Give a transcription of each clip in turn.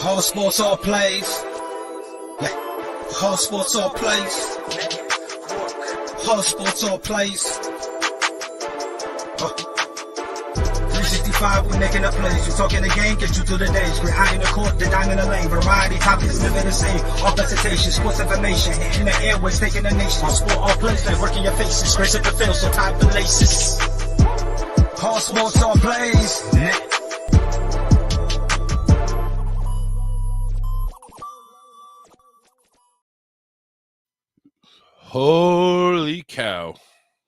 All sports, all plays. All sports, all plays. All sports, all plays. 365, we making up plays. You talking the game, get you to the days. We're high in the court, the dime in the lane. Variety topics, living the same. All presentation, sports information. In the airways, taking the nation. All sport, all plays, like working your faces. Grace at the field, so tie the laces. All sports, all plays. Holy cow.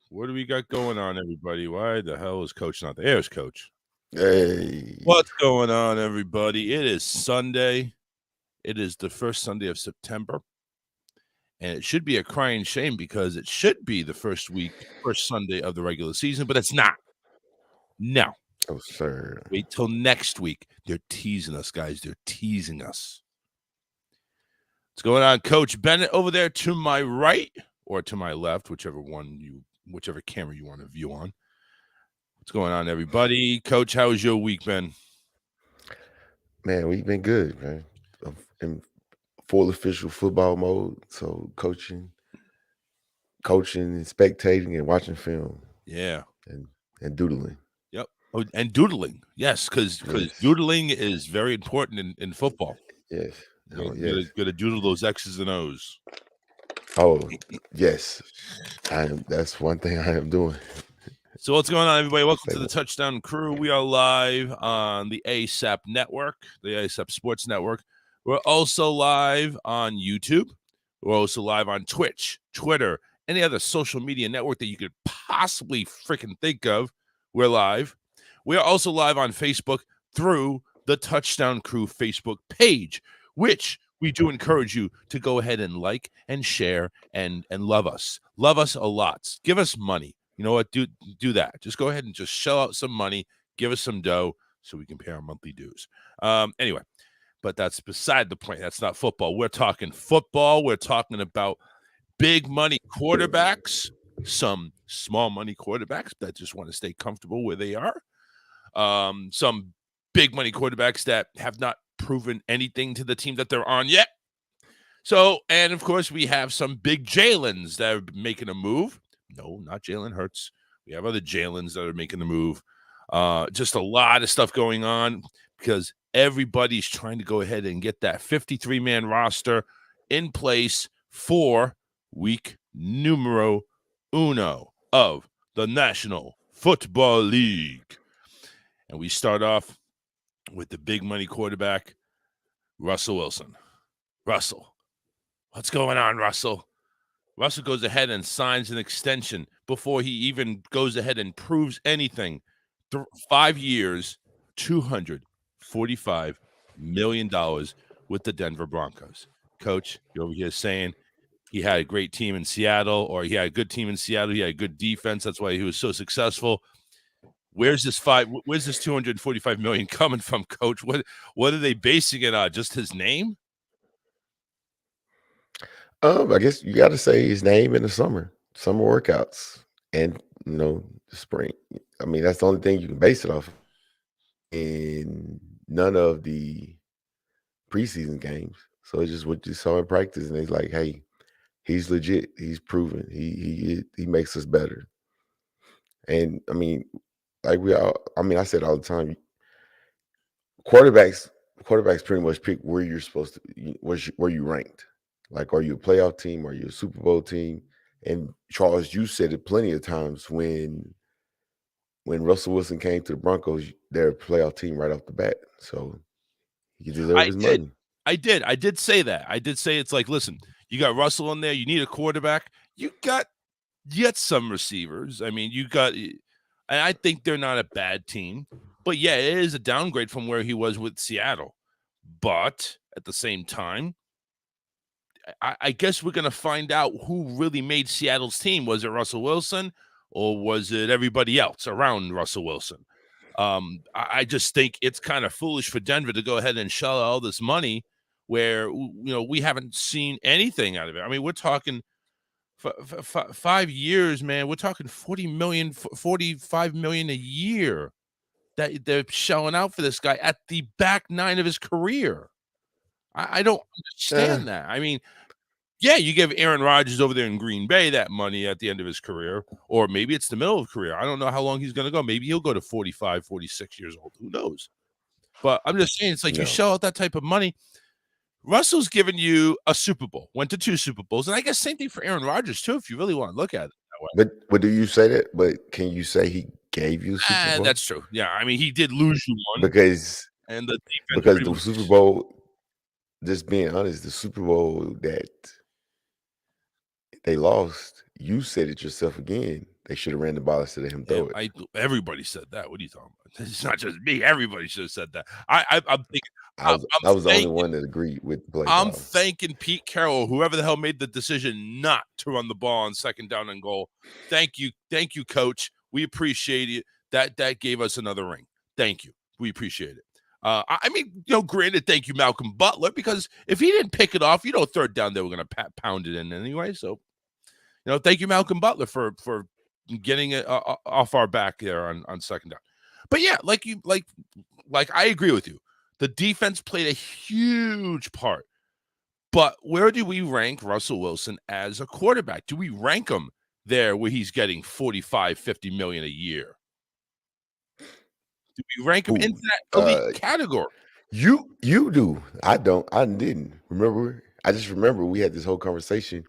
What do we got going on, everybody? Why the hell is Coach not there? There's Coach. Hey. What's going on, everybody? It is Sunday. It is the first Sunday of September. And it should be a crying shame because it should be the first Sunday of the regular season, but it's not. No. Oh, sir. Wait till next week. They're teasing us, guys. They're teasing us. What's going on, Coach Bennett over there to my right or to my left, whichever camera you want to view on. What's going on, everybody? Coach, how has your week been? Man, we've been good, man. In full official football mode. So coaching and spectating and watching film. Yeah. And doodling. Yep. Oh, and doodling. Yes, because doodling is very important in football. Yes. You gotta doodle those X's and O's. Oh, yes. That's one thing I am doing. So what's going on, everybody? Welcome to the Touchdown Crew. We are live on the ASAP Network, the ASAP Sports Network. We're also live on YouTube. We're also live on Twitch, Twitter, any other social media network that you could possibly freaking think of. We're live. We are also live on Facebook through the Touchdown Crew Facebook page, which we do encourage you to go ahead and like and share and love us. Love us a lot. Give us money. You know what? Do that. Just go ahead and just shell out some money. Give us some dough so we can pay our monthly dues. Anyway, but that's beside the point. That's not football. We're talking football. We're talking about big money quarterbacks, some small money quarterbacks that just want to stay comfortable where they are. Some big money quarterbacks that have not proven anything to the team that they're on yet. So, and of course, we have some big Jalens that are making a move. No, not Jalen Hurts. We have other Jalens that are making the move. Just a lot of stuff going on because everybody's trying to go ahead and get that 53-man roster in place for week numero uno of the National Football League. And we start off with the big money quarterback, Russell Wilson. Russell. What's going on, Russell? Russell goes ahead and signs an extension before he even goes ahead and proves anything. 5 years, $245 million with the Denver Broncos. Coach, you're over here saying he had a great team in Seattle, or he had a good team in Seattle. He had a good defense. That's why he was so successful. Where's this $245 million coming from, Coach? What are they basing it on? Just his name? I guess you got to say his name in the summer workouts, and the spring. I mean, that's the only thing you can base it off. In none of the preseason games, so it's just what you saw in practice, and it's like, hey, he's legit. He's proven. He makes us better. And I mean, like I said all the time, quarterbacks pretty much pick where you're supposed to, where you ranked. Like, are you a playoff team? Are you a Super Bowl team? And Charles, you said it plenty of times when Russell Wilson came to the Broncos, they're a playoff team right off the bat. So he deserves his money. I did say that. I did say it's like, listen, you got Russell in there. You need a quarterback. You got some receivers. I mean, and I think they're not a bad team. But, yeah, it is a downgrade from where he was with Seattle. But at the same time, I guess we're going to find out who really made Seattle's team. Was it Russell Wilson, or was it everybody else around Russell Wilson? I just think it's kind of foolish for Denver to go ahead and shell out all this money where, we haven't seen anything out of it. I mean, we're talking 5 years, man. We're talking $45 million a year that they're shelling out for this guy at the back nine of his career. I don't understand that. I mean, yeah, you give Aaron Rodgers over there in Green Bay that money at the end of his career, or maybe it's the middle of career. I don't know how long he's going to go. Maybe he'll go to 45, 46 years old. Who knows? But I'm just saying, it's like you shell out that type of money. Russell's given you a Super Bowl, went to 2 Super Bowls, and I guess same thing for Aaron Rodgers too, if you really want to look at it that way. But do you say that? But can you say he gave you a Super Bowl? That's true. Yeah, I mean, he did lose you one because and the the Super Bowl, just being honest, the Super Bowl that they lost, you said it yourself again. They should have ran the ball instead of him throw it. Everybody said that. What are you talking about? It's not just me. Everybody should have said that. I'm thinking. I was the only one that agreed with the play. I'm thanking Pete Carroll, whoever the hell made the decision not to run the ball on 2nd down and goal. Thank you, coach. We appreciate it. That gave us another ring. Thank you. We appreciate it. I mean, granted, thank you, Malcolm Butler, because if he didn't pick it off, 3rd down, they were going to pound it in anyway. So, thank you, Malcolm Butler, for getting it off our back there on 2nd down. But yeah, like I agree with you. The defense played a huge part. But where do we rank Russell Wilson as a quarterback? Do we rank him there where he's getting 45, 50 million a year? Do we rank him into that elite category? You do. I don't. I didn't. Remember? I just remember we had this whole conversation.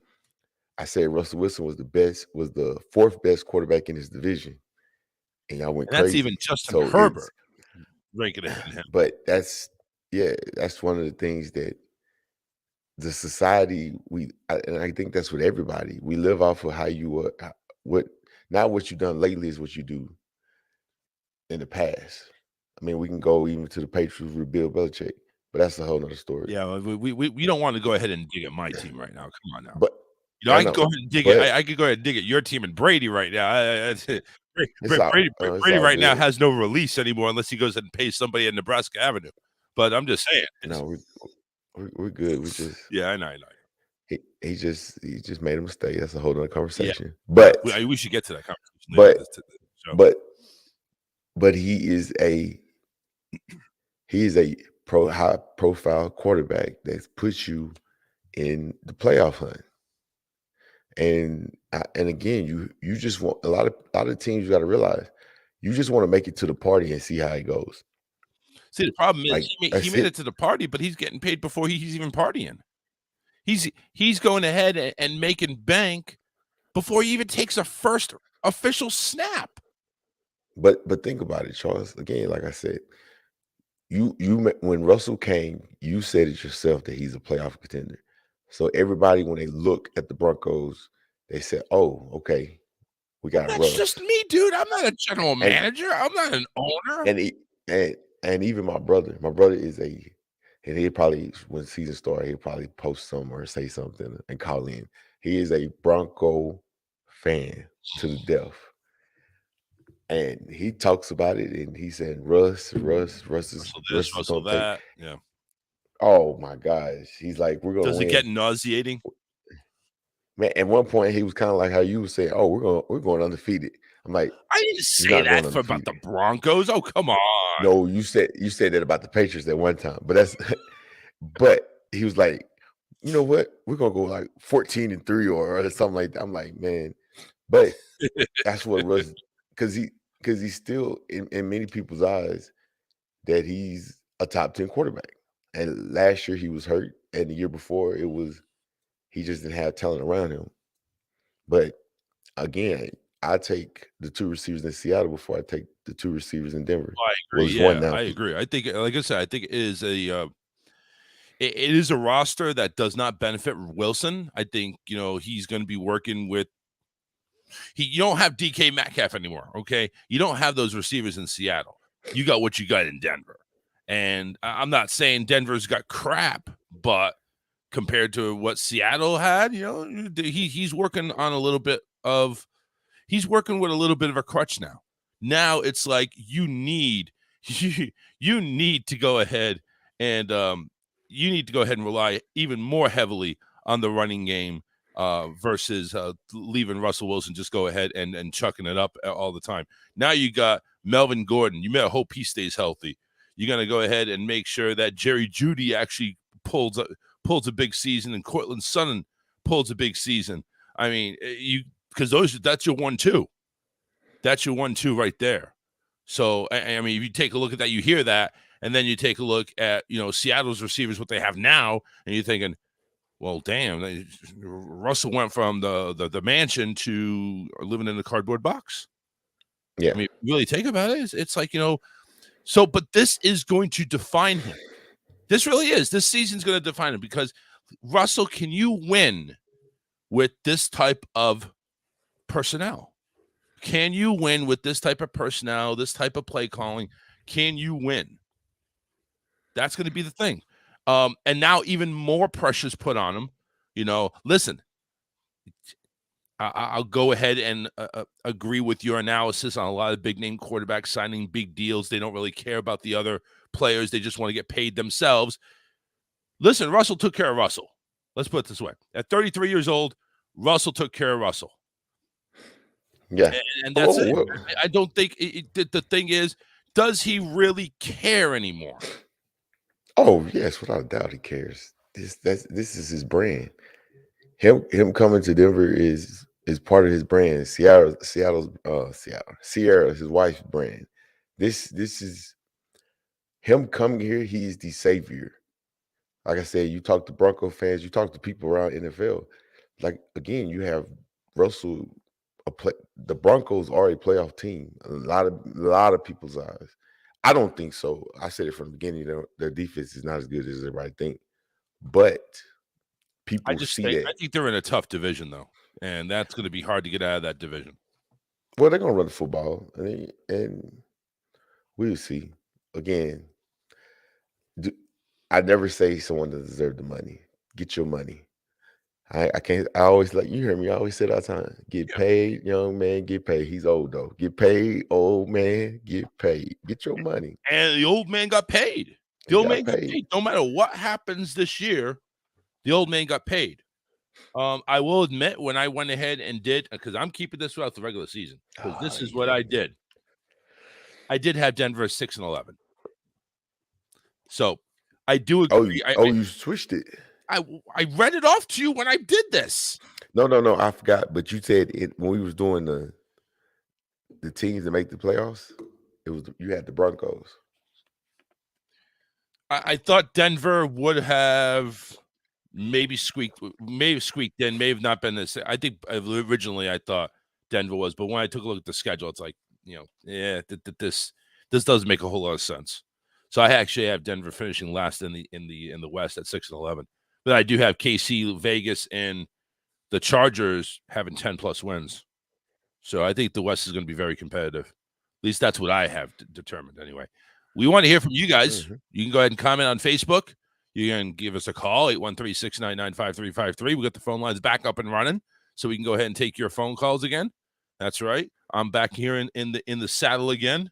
I said Russell Wilson was the 4th best quarterback in his division. And y'all went crazy. That's even Justin Herbert ranking it in him. But that's one of the things that the society, and I think that's with everybody. We live off of how you not what you've done lately is what you do in the past. I mean, we can go even to the Patriots with Bill Belichick, but that's a whole nother story. Yeah, we don't want to go ahead and dig at my team right now. Come on now. But I can go ahead and dig it. I could go ahead and dig at your team and Brady right now. Brady right now has no release anymore unless he goes and pays somebody at Nebraska Avenue. But I'm just saying. No, we're good. We just I know. He just made a mistake. That's a whole other conversation. Yeah. But we should get to that conversation. But he is a high profile quarterback that puts you in the playoff hunt. And again, you just want a lot of teams. You got to realize you just want to make it to the party and see how it goes. See, the problem is he made it to the party, but he's getting paid before he's even partying. He's going ahead and making bank before he even takes a first official snap. But think about it, Charles. Again, like I said, you when Russell came, you said it yourself that he's a playoff contender. So everybody, when they look at the Broncos, they said, "Oh, okay, we got Russ." That's just me, dude. I'm not a general manager. I'm not an owner. And even my brother is and he probably, when season started, he'll probably post some or say something and call in. He is a Bronco fan to the death. And he talks about it, and he said, Russ is going to take. Yeah. Oh my gosh. He's like, we're going to win. Does it get nauseating? Man, at one point he was kind of like how you would say, "Oh, we're going undefeated." I'm like, I didn't say that about the Broncos. Oh, come on. No, you said that about the Patriots at one time, but he was like, you know what? We're gonna go like 14-3 or something like that. I'm like, man, but that's what Russ, because he's still in many people's eyes that he's a top 10 quarterback. And last year he was hurt, and the year before he just didn't have talent around him. But again, I take the 2 receivers in Seattle before I take the 2 receivers in Denver. I agree. I agree. I think, like I said, I think it is a roster that does not benefit Wilson. I think he's going to be working with. You don't have DK Metcalf anymore. Okay, you don't have those receivers in Seattle. You got what you got in Denver, and I'm not saying Denver's got crap, but compared to what Seattle had, he's working on a little bit of. He's working with a little bit of a crutch now. Now it's like you need to go ahead and rely even more heavily on the running game versus leaving Russell Wilson just go ahead and chucking it up all the time. Now you got Melvin Gordon. You better hope he stays healthy. You're going to go ahead and make sure that Jerry Jeudy actually pulls a big season, and Cortland Sutton pulls a big season. I mean, because that's your 1-2. That's your 1-2 right there. So I mean, if you take a look at that, you hear that, and then you take a look at Seattle's receivers, what they have now, and you're thinking, well, damn, Russell went from the mansion to living in a cardboard box. Yeah. I mean, really think about it. It's like, so, but this is going to define him. This really is. This season's going to define him because, Russell, can you win with this type of personnel? Can you win with this type of personnel, this type of play calling? Can you win? That's going to be the thing. And now even more pressure's put on him. Listen, I'll go ahead and agree with your analysis on a lot of big-name quarterbacks signing big deals. They don't really care about the other players. They just want to get paid themselves. Listen, Russell took care of Russell. Let's put it this way. At 33 years old, Russell took care of Russell. Yeah. And that's it. I don't think the thing is, does he really care anymore? Oh, yes, without a doubt he cares. This is his brand. Him coming to Denver is part of his brand. Sierra, his wife's brand. This is him coming here. He's the savior. Like I said, you talk to Bronco fans, you talk to people around NFL. Like, again, you have Russell. The Broncos are a playoff team. A lot of people's eyes. I don't think so. I said it from the beginning. Their defense is not as good as everybody think, but people see that. I think they're in a tough division though, and that's going to be hard to get out of that division. Well, they're going to run the football, and we'll see. Again, I never say someone doesn't deserve the money. Get your money. I can't. I always you hear me. I always say that all the time. Get paid, young man. Get paid. He's old though. Get paid, old man. Get paid. Get your money. And the old man got paid. The old man got paid. No matter what happens this year, the old man got paid. I will admit, when I went ahead and did, because I'm keeping this throughout the regular season, because this is what I did. I did have Denver 6-11. So I do agree. You switched it. I read it off to you when I did this. No, I forgot. But you said it when we was doing the teams that make the playoffs. It was you had the Broncos. I thought Denver would have maybe squeaked in, may have not been this. I think originally I thought Denver was, but when I took a look at the schedule, it's like, this doesn't make a whole lot of sense. So I actually have Denver finishing last in the West at 6-11. But I do have KC, Vegas, and the Chargers having 10+ wins. So I think the West is going to be very competitive. At least that's what I have determined anyway. We want to hear from you guys. Mm-hmm. You can go ahead and comment on Facebook. You can give us a call, 813-699-5353. We got the phone lines back up and running, so we can go ahead and take your phone calls again. That's right. I'm back here in the saddle again.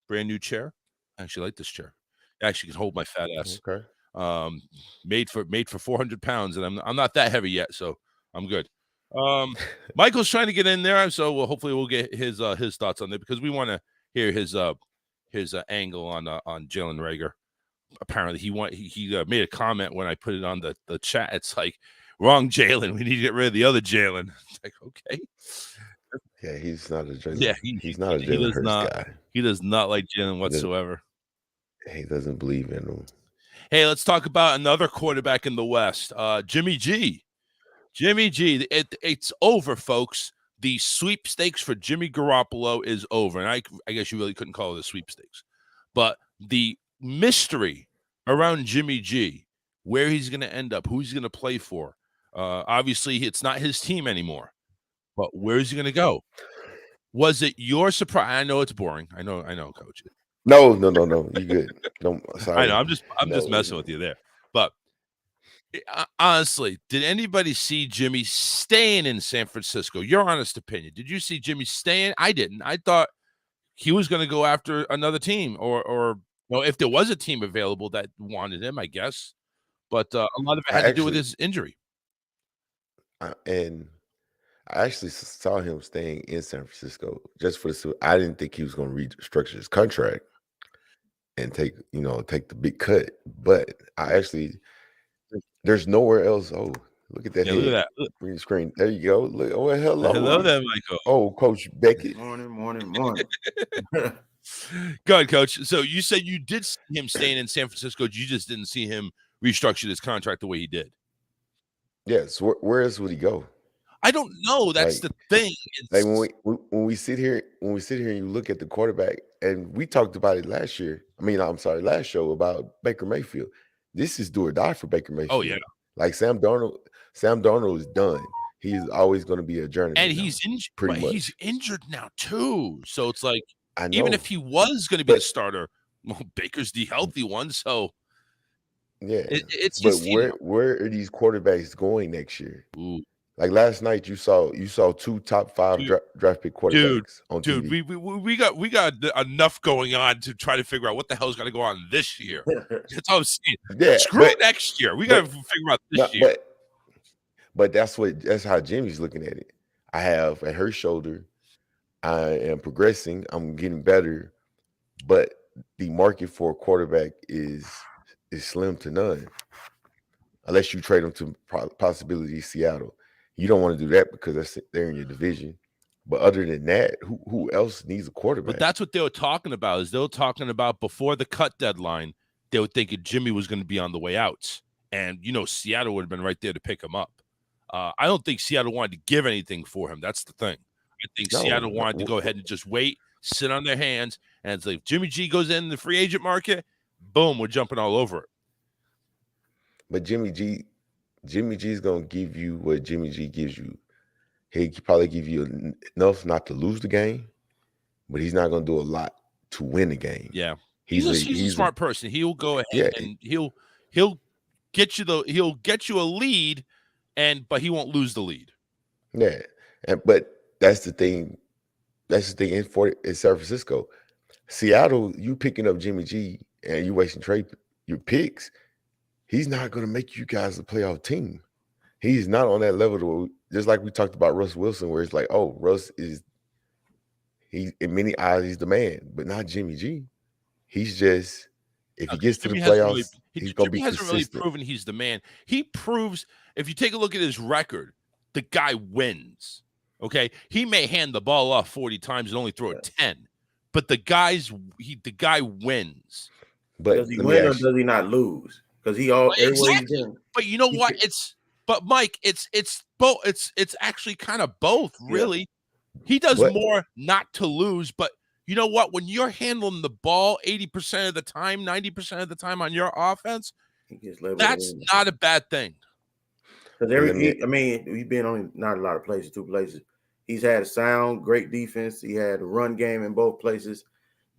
Brand new chair. I actually like this chair. It actually can hold my fat ass. Okay. Made for 400 pounds, and I'm not that heavy yet, so I'm good. Michael's trying to get in there, so hopefully we'll get his thoughts on it, because we want to hear his angle on Jalen Reagor. Apparently he made a comment when I put it on the chat. It's like, wrong Jalen. We need to get rid of the other Jalen. It's like, okay. Yeah, he's not a Jalen. Yeah, he's not a Jalen Hurts guy. He does not like Jalen whatsoever. He doesn't believe in him. Hey, let's talk about another quarterback in the West, Jimmy G. Jimmy G, it's over, folks. The sweepstakes for Jimmy Garoppolo is over. And I guess you really couldn't call it a sweepstakes. But the mystery around Jimmy G, where he's going to end up, who he's going to play for. Obviously, it's not his team anymore. But where's he going to go? Was it your surprise? I know it's boring. I know, Coach. No. You good? Sorry. I know. I'm just messing with you there. But honestly, did anybody see Jimmy staying in San Francisco? Your honest opinion. Did you see Jimmy staying? I didn't. I thought he was going to go after another team, or if there was a team available that wanted him, I guess. But a lot of it had to do with his injury. And I actually saw him staying in San Francisco just for the. I didn't think he was going to restructure his contract and take the big cut. But I actually There's nowhere else. Oh, look at that Yeah, head. look at that. Green screen. There you go. Look. Oh, hello. Hello there, Michael. Oh, Coach Beckett. Morning. Go ahead, Coach. So you said you did see him staying in San Francisco. You just didn't see him restructure his contract the way he did. Yes. Where else would he go? I don't know. That's the thing. Like when we sit here and you look at the quarterback, and we talked about it last year. Last show about Baker Mayfield. This is do or die for Baker Mayfield. Oh yeah. Like Sam Darnold is done. He's always going to be a journeyman. And he's injured. But he's injured now too. So it's like, I know. even if he was going to be the starter, well, Baker's the healthy one. So yeah, it's but just, where are these quarterbacks going next year? Ooh. Like last night, you saw 2 top 5 draft pick quarterbacks on TV. Dude, we got enough going on to try to figure out what the hell's going to go on this year. That's all I'm saying. Yeah, screw next year. We got to figure out this year. But that's how Jimmy's looking at it. I have at her shoulder. I am progressing. I'm getting better, but the market for a quarterback is slim to none, unless you trade them to possibility Seattle. You don't want to do that because they're in your division. But other than that, who else needs a quarterback? But that's what they were talking about. Is they were talking about before the cut deadline, they were thinking Jimmy was going to be on the way out, and Seattle would have been right there to pick him up. I don't think Seattle wanted to give anything for him. That's the thing. I think Seattle wanted to go ahead and just wait, sit on their hands, and it's like if Jimmy G goes in the free agent market, boom, we're jumping all over it. But Jimmy G is going to give you what Jimmy G gives you. He could probably give you enough not to lose the game, but he's not going to do a lot to win the game. Yeah, he's a smart person. He'll go ahead and he'll get you a lead, but he won't lose the lead. Yeah, but that's the thing. That's the thing in San Francisco. Seattle, you picking up Jimmy G and you wasting your picks. He's not going to make you guys a playoff team. He's not on that level. Just like we talked about Russ Wilson, where it's like, oh, Russ in many eyes, he's the man, but not Jimmy G. He's just, if he gets to the playoffs, he's going to be consistent. He hasn't really proven he's the man. He proves, if you take a look at his record, the guy wins. Okay, he may hand the ball off 40 times and only throw it 10, but the guy wins. But does he win or does he not lose? Because exactly. But you know what? But Mike, it's both. It's actually kind of both, really. Yeah. He does more not to lose, but you know what? When you're handling the ball 80% of the time, 90% of the time on your offense, that's not a bad thing. Because he's been on not a lot of places, 2 places. He's had a sound, great defense. He had a run game in both places.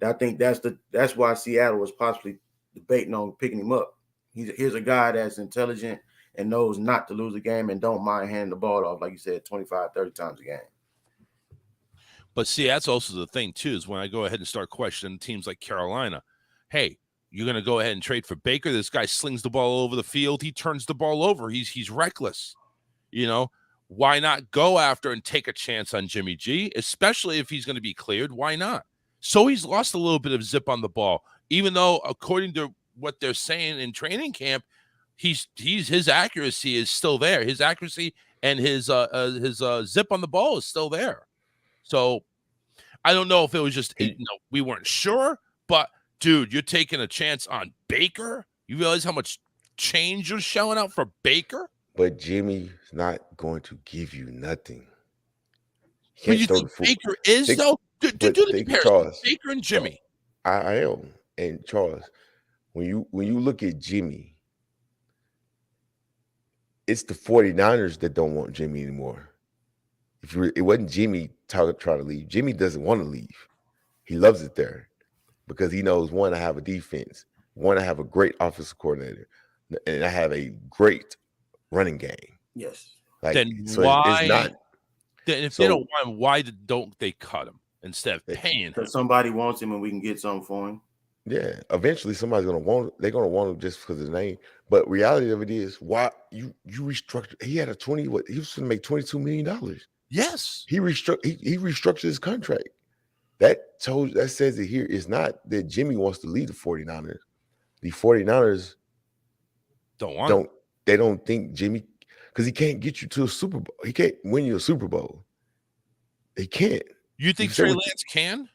I think that's why Seattle was possibly debating on picking him up. Here's a guy that's intelligent and knows not to lose a game and don't mind handing the ball off, like you said, 25, 30 times a game. But see, that's also the thing, too, is when I go ahead and start questioning teams like Carolina, hey, you're going to go ahead and trade for Baker? This guy slings the ball over the field. He turns the ball over. He's reckless. Why not go after and take a chance on Jimmy G, especially if he's going to be cleared? Why not? So he's lost a little bit of zip on the ball, even though, according to what they're saying in training camp, his accuracy is still there. His accuracy and his zip on the ball is still there. So I don't know if it was just we weren't sure, but dude, you're taking a chance on Baker. You realize how much change you're shelling out for Baker? But Jimmy's not going to give you nothing. But you think Baker is though? Do the comparison. Baker and Jimmy. I am. And Charles, when you look at Jimmy, it's the 49ers that don't want Jimmy anymore. It wasn't Jimmy trying to leave. Jimmy doesn't want to leave. He loves it there because he knows, one, I have a defense. One, I have a great offensive coordinator. And I have a great running game. Yes. Then why? It's not. Then if they don't want him, why don't they cut him instead of paying him? Because somebody wants him and we can get something for him. Yeah, eventually somebody's gonna want. They're gonna want him just because of the name. But reality of it is, why you restructured? He had he was going to make $22 million. Yes, he restructured his contract. That says it here. It's not that Jimmy wants to leave the 49ers. The 49ers don't they don't think Jimmy, because he can't get you to a Super Bowl. He can't win you a Super Bowl. He can't. You think Trey Lance can?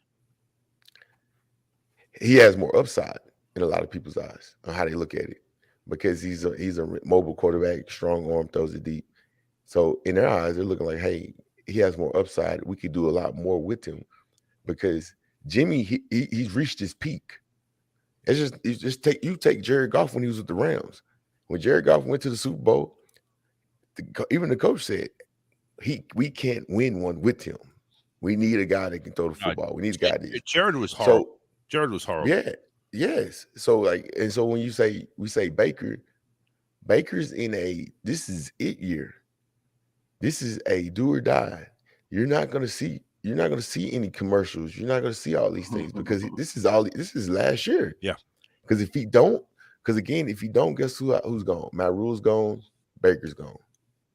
He has more upside in a lot of people's eyes on how they look at it, because he's a mobile quarterback, strong arm, throws it deep. So in their eyes, they're looking like, hey, he has more upside. We could do a lot more with him, because Jimmy, he's reached his peak. Take Jared Goff when he was with the Rams. When Jared Goff went to the Super Bowl, even the coach said, we can't win one with him. We need a guy that can throw the football. We need a guy that Jared was horrible. So, Jared was horrible. Yeah, yes. So when we say Baker's in this is it year. This is a do or die. You're not gonna see any commercials. You're not gonna see all these things, because this is last year. Yeah. Because if he don't, guess who's gone? Matt Rule's gone, Baker's gone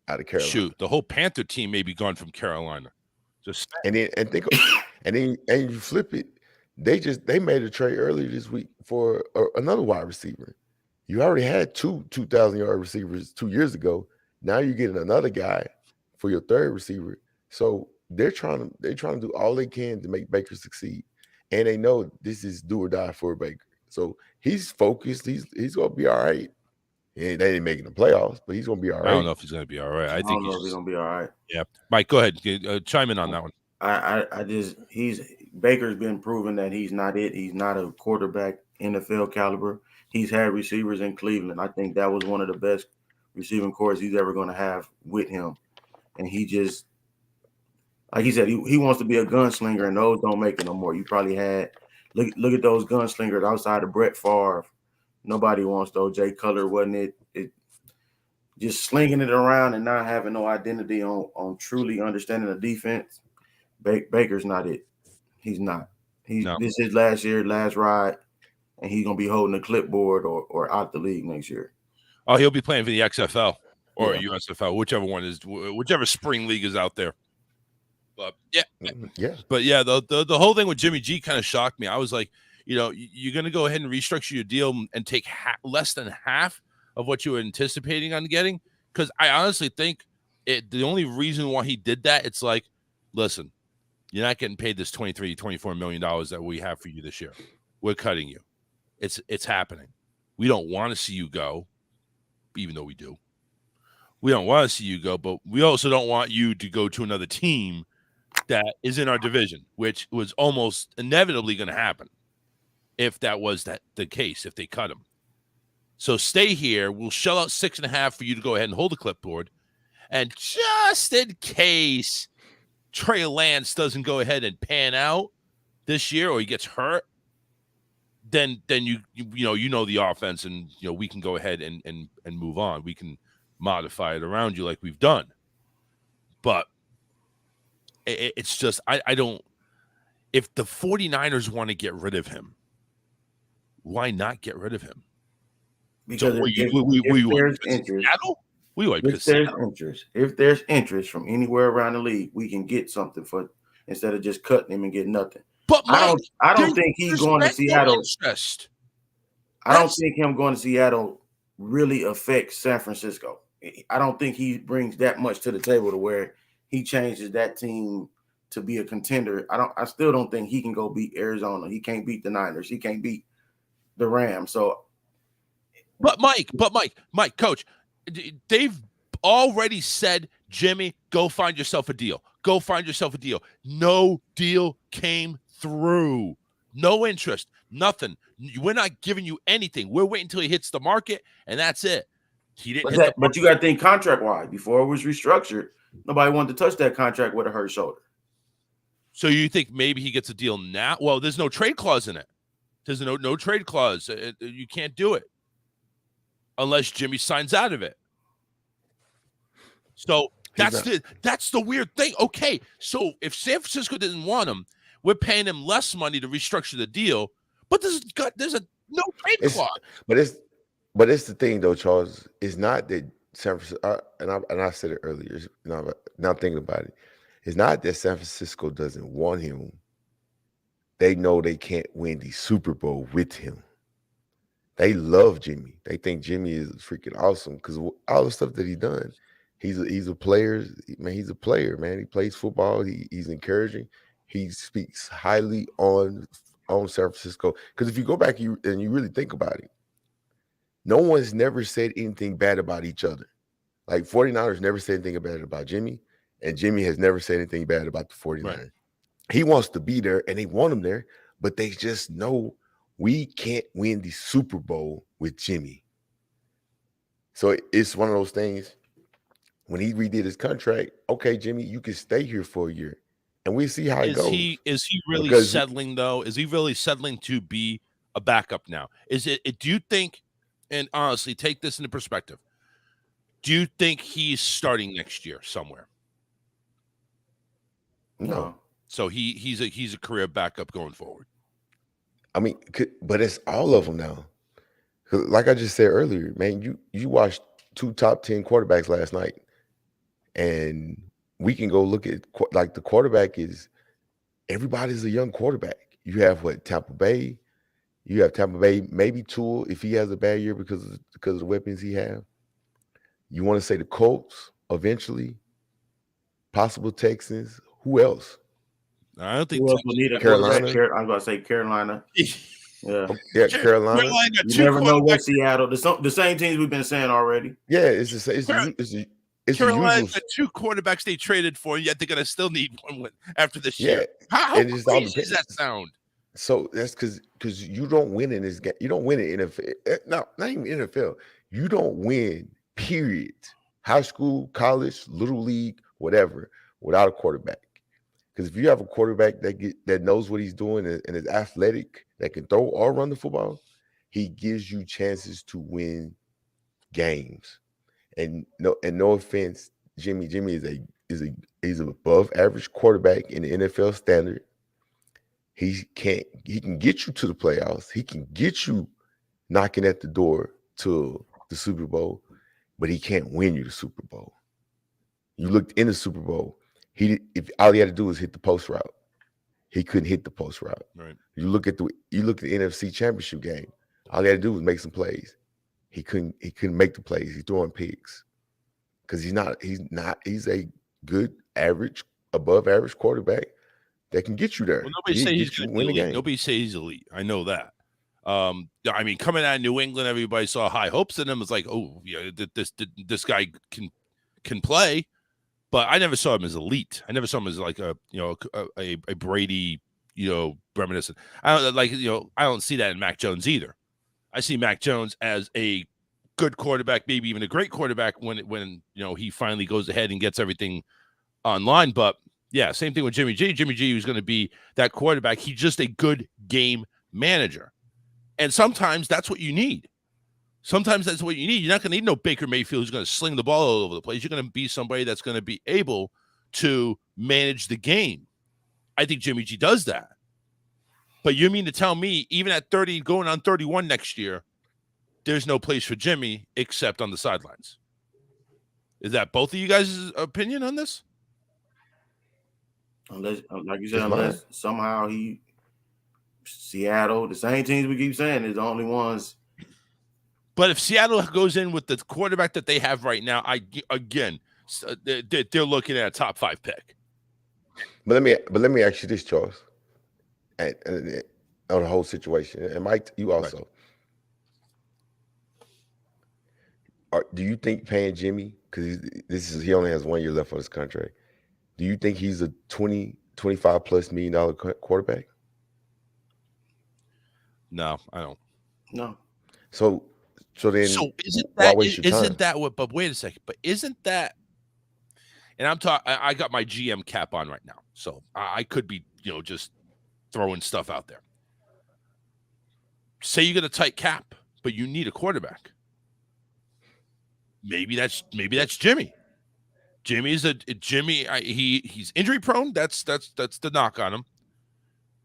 out of Carolina. Shoot, the whole Panther team may be gone from Carolina. And then you flip it. They made a trade earlier this week for another wide receiver. You already had 2,000-yard receivers 2 years ago. Now you're getting another guy for your third receiver. So they're trying to do all they can to make Baker succeed, and they know this is do or die for Baker. So he's focused. He's gonna be all right. Yeah, they ain't making the playoffs, but he's gonna be all right. I don't know if he's gonna be all right. I think he's gonna be all right. Yeah, Mike, go ahead. Chime in on that one. Baker's been proven that he's not it. He's not a quarterback NFL caliber. He's had receivers in Cleveland. I think that was one of the best receiving corps he's ever going to have with him. And he just, like he said, he wants to be a gunslinger, and those don't make it no more. You probably had look at those gunslingers outside of Brett Favre. Nobody wants those. Jay Cutler, wasn't it? Just slinging it around and not having no identity on truly understanding the defense. Baker's not it. He's not. This is last year, last ride, and he's gonna be holding a clipboard or out the league next year. Oh, he'll be playing for the XFL or USFL, whichever one is, whichever spring league is out there. But the whole thing with Jimmy G kind of shocked me. I was like, you're gonna go ahead and restructure your deal and take less than half of what you were anticipating on getting, because I honestly think the only reason why he did that, it's like, listen, you're not getting paid this $23-24 million that we have for you this year. We're cutting you. It's happening. We don't want to see you go, even though we do. We don't want to see you go, but we also don't want you to go to another team that is in our division, which was almost inevitably going to happen if that was the case, if they cut him. So stay here. We'll shell out 6.5 for you to go ahead and hold the clipboard. And just in case Trey Lance doesn't go ahead and pan out this year, or he gets hurt, then you know the offense, and we can go ahead and move on. We can modify it around you like we've done. But it's just I don't. If the 49ers want to get rid of him, why not get rid of him? Because if there's interest from anywhere around the league, we can get something for, instead of just cutting him and get nothing. But Mike, I don't think he's going to Seattle. I don't think him going to Seattle really affects San Francisco. I don't think he brings that much to the table to where he changes that team to be a contender. I still don't think he can go beat Arizona. He can't beat the Niners. He can't beat the Rams. So, But Mike, Coach, they've already said, Jimmy, go find yourself a deal. Go find yourself a deal. No deal came through. No interest. Nothing. We're not giving you anything. We're waiting until he hits the market, and that's it. He didn't. But you got to think contract-wise. Before it was restructured, nobody wanted to touch that contract with a hurt shoulder. So you think maybe he gets a deal now? Well, there's no trade clause in it. There's no trade clause. You can't do it unless Jimmy signs out of it. So that's the weird thing. Okay, so if San Francisco didn't want him, we're paying him less money to restructure the deal, but there's no trade clause. But it's the thing though, Charles. It's not that San Francisco, and I said it earlier. Now thinking about it, it's not that San Francisco doesn't want him. They know they can't win the Super Bowl with him. They love Jimmy. They think Jimmy is freaking awesome because all the stuff that he's done. He's a player, man. He's a player, man. He plays football. He's encouraging. He speaks highly on San Francisco. Because if you go back and you really think about it, no one's never said anything bad about each other. Like 49ers never said anything bad about Jimmy, and Jimmy has never said anything bad about the 49ers. Right. He wants to be there, and they want him there, but they just know we can't win the Super Bowl with Jimmy. So it's one of those things. When he redid his contract, okay, Jimmy, you can stay here for a year, and we see how it goes. Is he really settling though? Is he really settling to be a backup now? Is it? Do you think? And honestly, take this into perspective. Do you think he's starting next year somewhere? No. So he's a career backup going forward. I mean, but it's all of them now. Like I just said earlier, man, you watched 2 top 10 quarterbacks last night. And we can go look at, like, the quarterback is, everybody's a young quarterback. You have Tampa Bay. You have Tampa Bay, maybe Tua if he has a bad year because of the weapons he have. You want to say the Colts eventually, possible Texans. Who else? I don't think Carolina. I was about to say Carolina. Yeah, Carolina. You never know what Seattle. The same teams we've been saying already. Yeah, it's Carolina, the 2 quarterbacks they traded for, yet they're gonna still need one after this year. How crazy does that sound? So that's because you don't win in this game. You don't win in NFL. No, not even NFL. You don't win, period. High school, college, little league, whatever, without a quarterback. Because if you have a quarterback that knows what he's doing and is athletic, that can throw or run the football, he gives you chances to win games. And no offense, Jimmy is an above average quarterback in the NFL standard. He can get you to the playoffs. He can get you knocking at the door to the Super Bowl, but he can't win you the Super Bowl. You looked in the Super Bowl. If all he had to do was hit the post route, he couldn't hit the post route. Right. You look at the NFC Championship game. All he had to do was make some plays. He couldn't make the plays. He's throwing picks because he's a good average, above average quarterback that can get you there. Well, nobody say he's going to win the game. Nobody say he's elite. I know that. I mean, coming out of New England, everybody saw high hopes in him. It's like, oh, yeah, this guy can play, but I never saw him as elite. I never saw him as like a Brady, reminiscent. I don't see that in Mac Jones either. I see Mac Jones as a good quarterback, maybe even a great quarterback when he finally goes ahead and gets everything online. But yeah, same thing with Jimmy G. Jimmy G was going to be that quarterback. He's just a good game manager. And sometimes that's what you need. Sometimes that's what you need. You're not going to need no Baker Mayfield who's going to sling the ball all over the place. You're going to be somebody that's going to be able to manage the game. I think Jimmy G does that. But you mean to tell me, even at 30, going on 31 next year, there's no place for Jimmy except on the sidelines? Is that both of you guys' opinion on this? Unless, like you said, unless somehow Seattle, the same teams we keep saying, is the only ones. But if Seattle goes in with the quarterback that they have right now, they're looking at a top 5 pick. But let me ask you this, Charles, and on the whole situation, and Mike, you also. Right. Do you think paying Jimmy, because he only has 1 year left on his contract, do you think he's a $25+ million quarterback? No, I don't. No. So then isn't that what? But wait a second. But isn't that? And I'm talking. I got my GM cap on right now, so I could be just throwing stuff out there. Say you get a tight cap, but you need a quarterback. Maybe that's Jimmy. He's injury prone. That's the knock on him.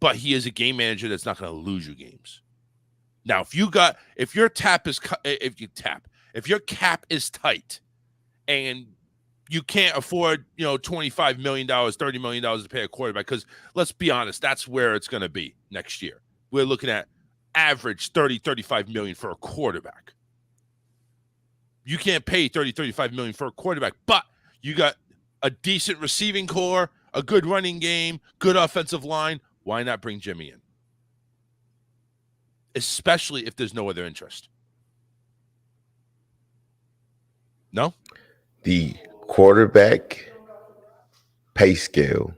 But he is a game manager that's not going to lose you games. Now, if your cap is tight, and you can't afford $25 million, $30 million to pay a quarterback, because let's be honest, that's where it's going to be next year. We're looking at average 30, 35 million for a quarterback. You can't pay 30, 35 million for a quarterback, but you got a decent receiving core, a good running game, good offensive line. Why not bring Jimmy in? Especially if there's no other interest. No? The quarterback pay scale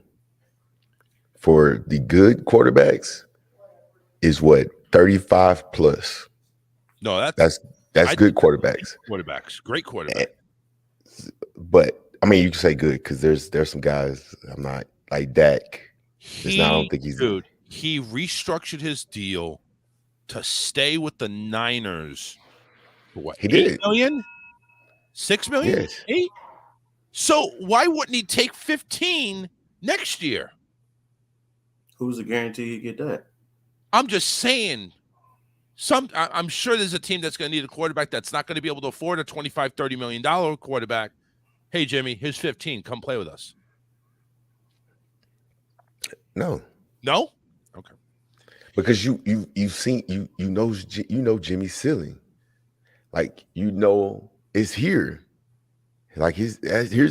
for the good quarterbacks is what? 35 plus. No, that's good quarterbacks. Great quarterback. But I mean, you can say good because there's some guys I'm not like Dak. I don't think he's dude. He restructured his deal to stay with the Niners. For what? He 8 did. million? 6 million? Yes. 8? So why wouldn't he take 15 next year? Who's the guarantee you get that? I'm just saying. I'm sure there's a team that's going to need a quarterback that's not going to be able to afford a $25, $30 million quarterback. Hey, Jimmy, here's 15. Come play with us. No. Okay. Because you've seen you know Jimmy's ceiling, like it's here, like here's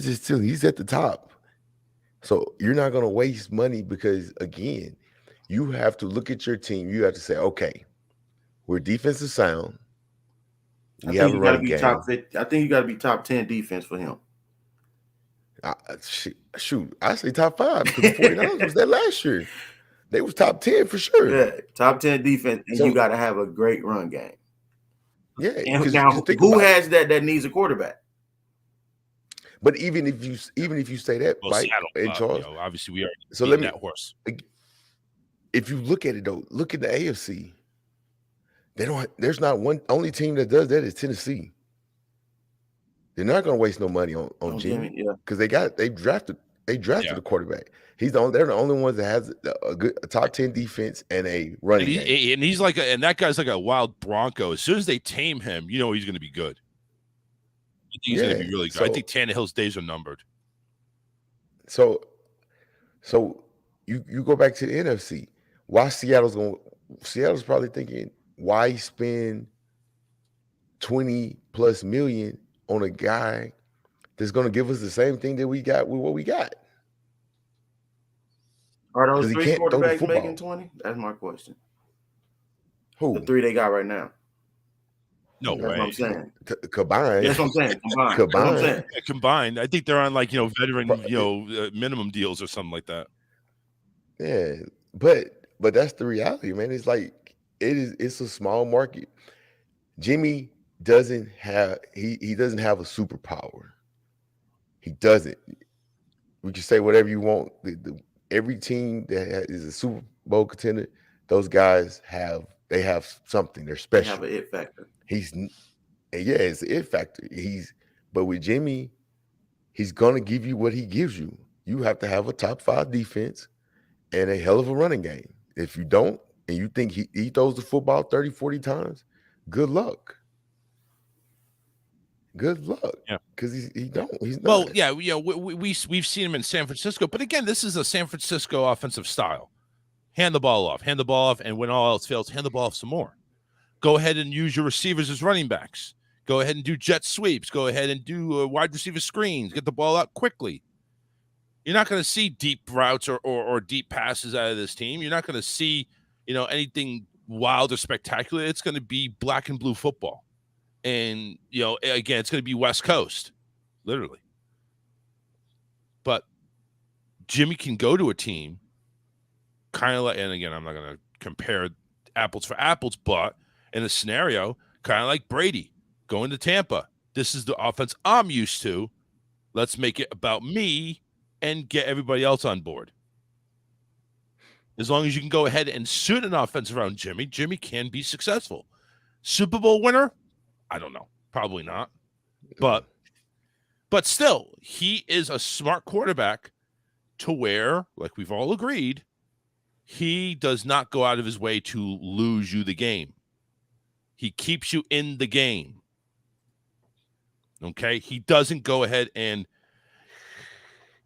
his ceiling. He's at the top, so you're not going to waste money because again, you have to look at your team. You have to say, okay, we're defensive sound. We have a running game. I think you got to be top 10 defense for him. Shoot, I say top 5 because the 49ers was that last year. They was top 10 for sure. Yeah, top 10 defense, and you got to have a great run game. Yeah. And now, who has that needs a quarterback? But even if you say that, right, and Charles, obviously we are. So let me that horse. If you look at it though, look at the AFC. There's not one only team that does that is Tennessee. They're not going to waste no money on Jimmy because they drafted a quarterback. They're the only ones that has a top 10 defense and a running game. And he's and that guy's like a wild Bronco. As soon as they tame him, he's going to be good. I think he's going to be really good. So, I think Tannehill's days are numbered. So you go back to the NFC. Why Seattle's probably thinking, why spend 20 plus million on a guy that's going to give us the same thing that we got with what we got? Are those 3 quarterbacks making 20? That's my question. Who? The 3 they got right now. No way. That's what I'm saying. Combined. That's what I'm saying. Combined. I think they're on veteran, minimum deals or something like that. Yeah, but that's the reality, man. It's like it's a small market. Jimmy doesn't have he doesn't have a superpower. He doesn't. We can say whatever you want. Every team that is a Super Bowl contender, those guys have something. They're special. They have an it factor. It's an it factor. But with Jimmy, he's gonna give you what he gives you. You have to have a top 5 defense and a hell of a running game. If you don't, and you think he throws the football 30, 40 times, good luck. Good luck. Yeah. Because he's not. Well, yeah, we've seen him in San Francisco. But again, this is a San Francisco offensive style. Hand the ball off, and when all else fails, hand the ball off some more. Go ahead and use your receivers as running backs. Go ahead and do jet sweeps. Go ahead and do wide receiver screens. Get the ball out quickly. You're not going to see deep routes or deep passes out of this team. You're not going to see, anything wild or spectacular. It's going to be black and blue football. And, again, it's going to be West Coast, literally. But Jimmy can go to a team kind of like, and again, I'm not going to compare apples for apples, but in a scenario, kind of like Brady going to Tampa. This is the offense I'm used to. Let's make it about me and get everybody else on board. As long as you can go ahead and suit an offense around Jimmy, Jimmy can be successful. Super Bowl winner? I don't know. Probably not. But still, he is a smart quarterback to where, like we've all agreed, he does not go out of his way to lose you the game. He keeps you in the game. Okay? He doesn't go ahead and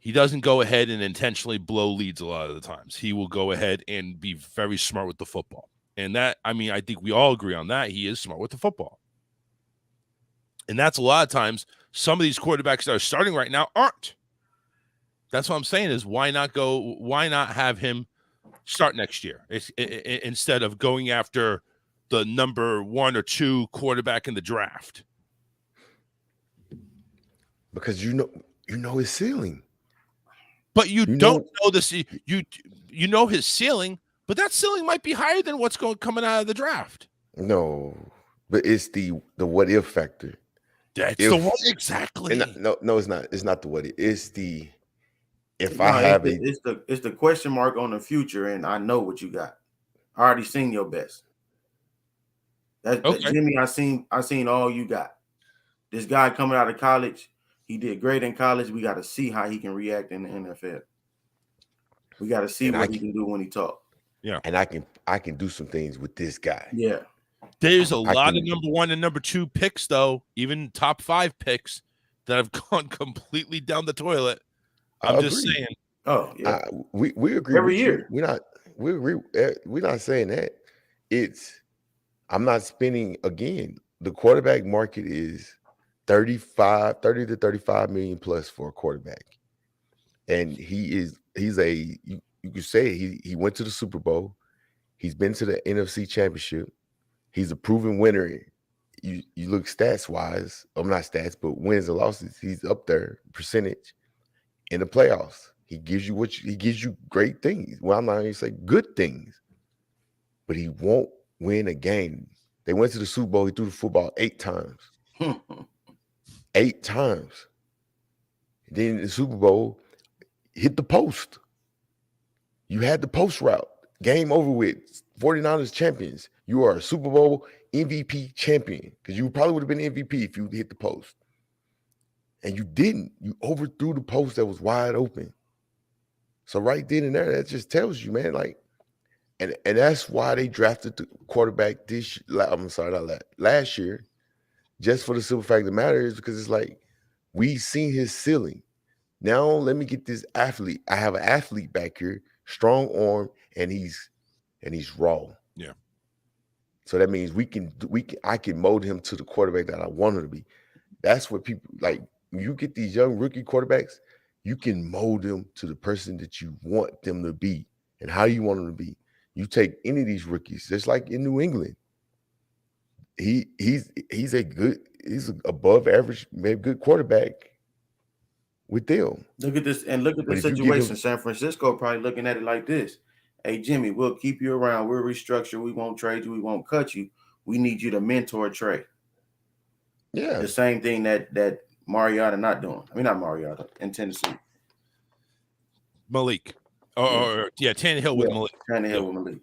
intentionally blow leads a lot of the times. He will go ahead and be very smart with the football. And that, I mean, I think we all agree on that. He is smart with the football. And that's a lot of times some of these quarterbacks that are starting right now aren't. That's what I'm saying is why not have him start next year instead of going after the number 1 or 2 quarterback in the draft? Because you know his ceiling. But you don't know this. You know his ceiling, but that ceiling might be higher than what's coming out of the draft. No, but it's the what if factor. That's the one exactly. No, it's not. It's not the what if. It's the it's the question mark on the future, and I know what you got. I already seen your best. That Jimmy, I seen all you got. This guy coming out of college, he did great in college. We got to see how he can react in the NFL. We got to see what he can do when he talks. Yeah, and I can do some things with this guy. Yeah, there's a lot of number 1 and number 2 picks, though, even top 5 picks that have gone completely down the toilet. I'm just saying. Oh, yeah. We agree every year. We're not saying that. I'm not spending again. The quarterback market is 30 to 35 million plus for a quarterback. And he's you could say he went to the Super Bowl. He's been to the NFC Championship. He's a proven winner. You look stats wise, not stats, but wins and losses. He's up there percentage in the playoffs. He gives you great things. Well, I'm not going to say good things, but he won't win a game. They went to the Super Bowl. He threw the football 8 times. 8 times. Then in the Super Bowl, hit the post. You had the post route. Game over with. 49ers champions. You are a Super Bowl MVP champion because you probably would have been MVP if you hit the post. And you didn't. You overthrew the post that was wide open. So right then and there, that just tells you, man, like, and that's why they drafted the quarterback last year, just for the simple fact of the matter is because it's like we seen his ceiling. Now let me get this athlete. I have an athlete back here, strong arm, and he's raw. Yeah. So that means I can mold him to the quarterback that I want him to be. That's what people like. When you get these young rookie quarterbacks, you can mold them to the person that you want them to be and how you want them to be. You take any of these rookies, just like in New England. He's above average, maybe good quarterback with them. Look at this situation. San Francisco probably looking at it like this. Hey, Jimmy, we'll keep you around. We'll restructure. We won't trade you. We won't cut you. We need you to mentor Trey. Yeah. The same thing that Mariota not doing. I mean, not Mariota in Tennessee. Malik. Tannehill with Malik. Tannehill with Malik.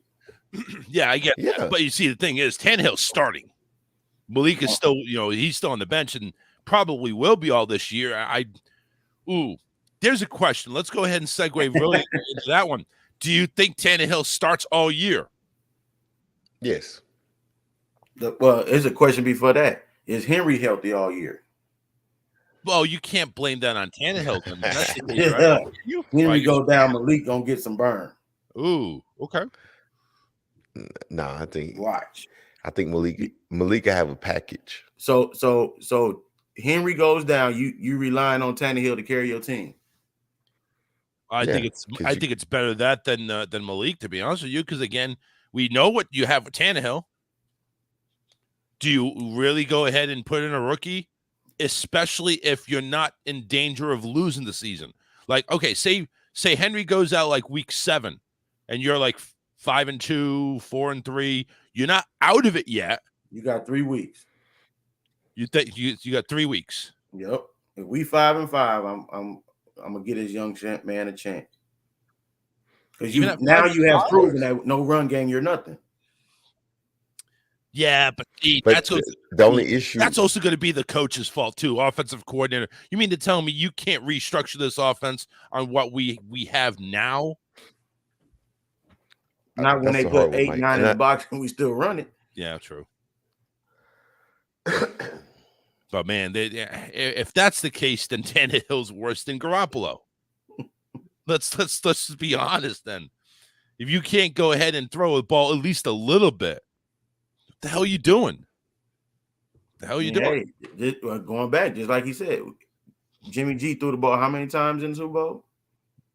Yeah, I get that. But you see, the thing is, Tannehill's starting. Malik is still, he's still on the bench and probably will be all this year. There's a question. Let's go ahead and segue really into that one. Do you think Tannehill starts all year? Yes. There's a question before that. Is Henry healthy all year? Well, you can't blame that on Tannehill. That's the case, right? Henry go down, Malik gonna get some burn. Ooh, okay. Nah, I think Malik can have a package. So Henry goes down. You relying on Tannehill to carry your team. I think it's better that than Malik, to be honest with you, because again, we know what you have with Tannehill. Do you really go ahead and put in a rookie, especially if you're not in danger of losing the season? Like, okay, say Henry goes out like week 7, and you're like 5-2, 4-3. You're not out of it yet. You got 3 weeks. You think you got 3 weeks? Yep. If we 5-5, I'm gonna get this young man a chance. Because you have proven that no run game, you're nothing. Yeah, but that's the only issue. That's also going to be the coach's fault too, offensive coordinator. You mean to tell me you can't restructure this offense on what we have now? Not when they put 8, 9 in the box and we still run it. Yeah, true. But man, if that's the case, then Tannehill's worse than Garoppolo. Let's be honest then. If you can't go ahead and throw the ball at least a little bit, what the hell are you doing? Hey, going back, just like he said, Jimmy G threw the ball how many times in the Super Bowl?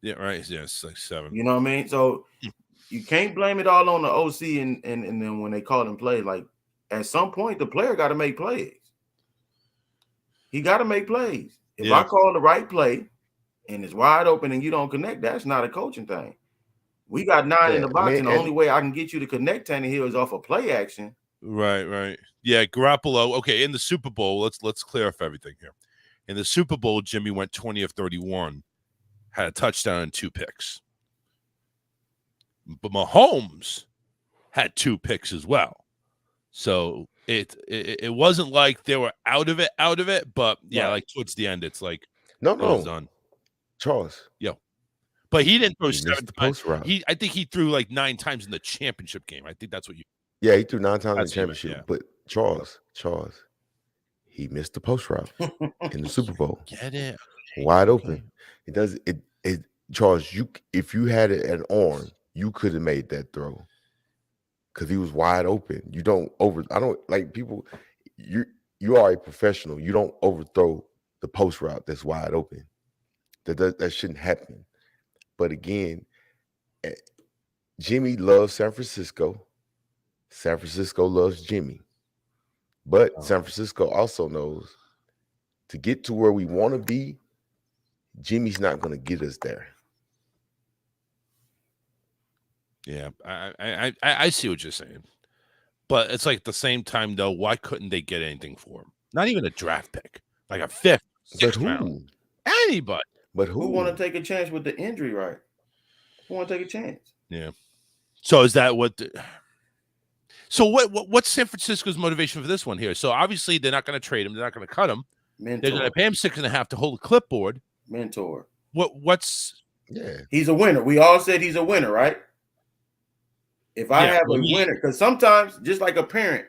Yeah, right. Yeah, it's like 7. You know what I mean? So you can't blame it all on the OC and then when they call him play, like at some point the player got to make plays. He got to make plays. If I call the right play and it's wide open and you don't connect, that's not a coaching thing. We got 9 in the box, and the only way I can get you to connect Tannehill is off a play action. Right. Yeah, Garoppolo. Okay, in the Super Bowl, let's clear up everything here. In the Super Bowl, Jimmy went 20 of 31, had a touchdown and 2 picks. But Mahomes had 2 picks as well. So it wasn't like they were out of it, but yeah, like towards the end, it's like no, it was done. Charles. But he didn't throw 7 the times. post route. I think he threw like 9 times in the championship game. I think that's what you. Yeah, he threw 9 times in the championship. Yeah. But Charles, he missed the post route in the Super Bowl. Get it wide open. It does it. Charles, if you had it an arm, you could have made that throw because he was wide open. You don't I don't like people. You are a professional. You don't overthrow the post route that's wide open. That shouldn't happen. But again, Jimmy loves San Francisco. San Francisco loves Jimmy. But San Francisco also knows to get to where we want to be, Jimmy's not going to get us there. Yeah, I see what you're saying. But it's like at the same time, though, why couldn't they get anything for him? Not even a draft pick, like a 5th, 6th round. Anybody. But who want to take a chance with the injury, right? Who want to take a chance? Yeah. So is that what? So what's San Francisco's motivation for this one here? So obviously they're not going to trade him. They're not going to cut him. Mentor. They're going to pay him $6.5 to hold a clipboard. Mentor. What's? Yeah. He's a winner. We all said he's a winner, right? If I have a winner, because sometimes, just like a parent,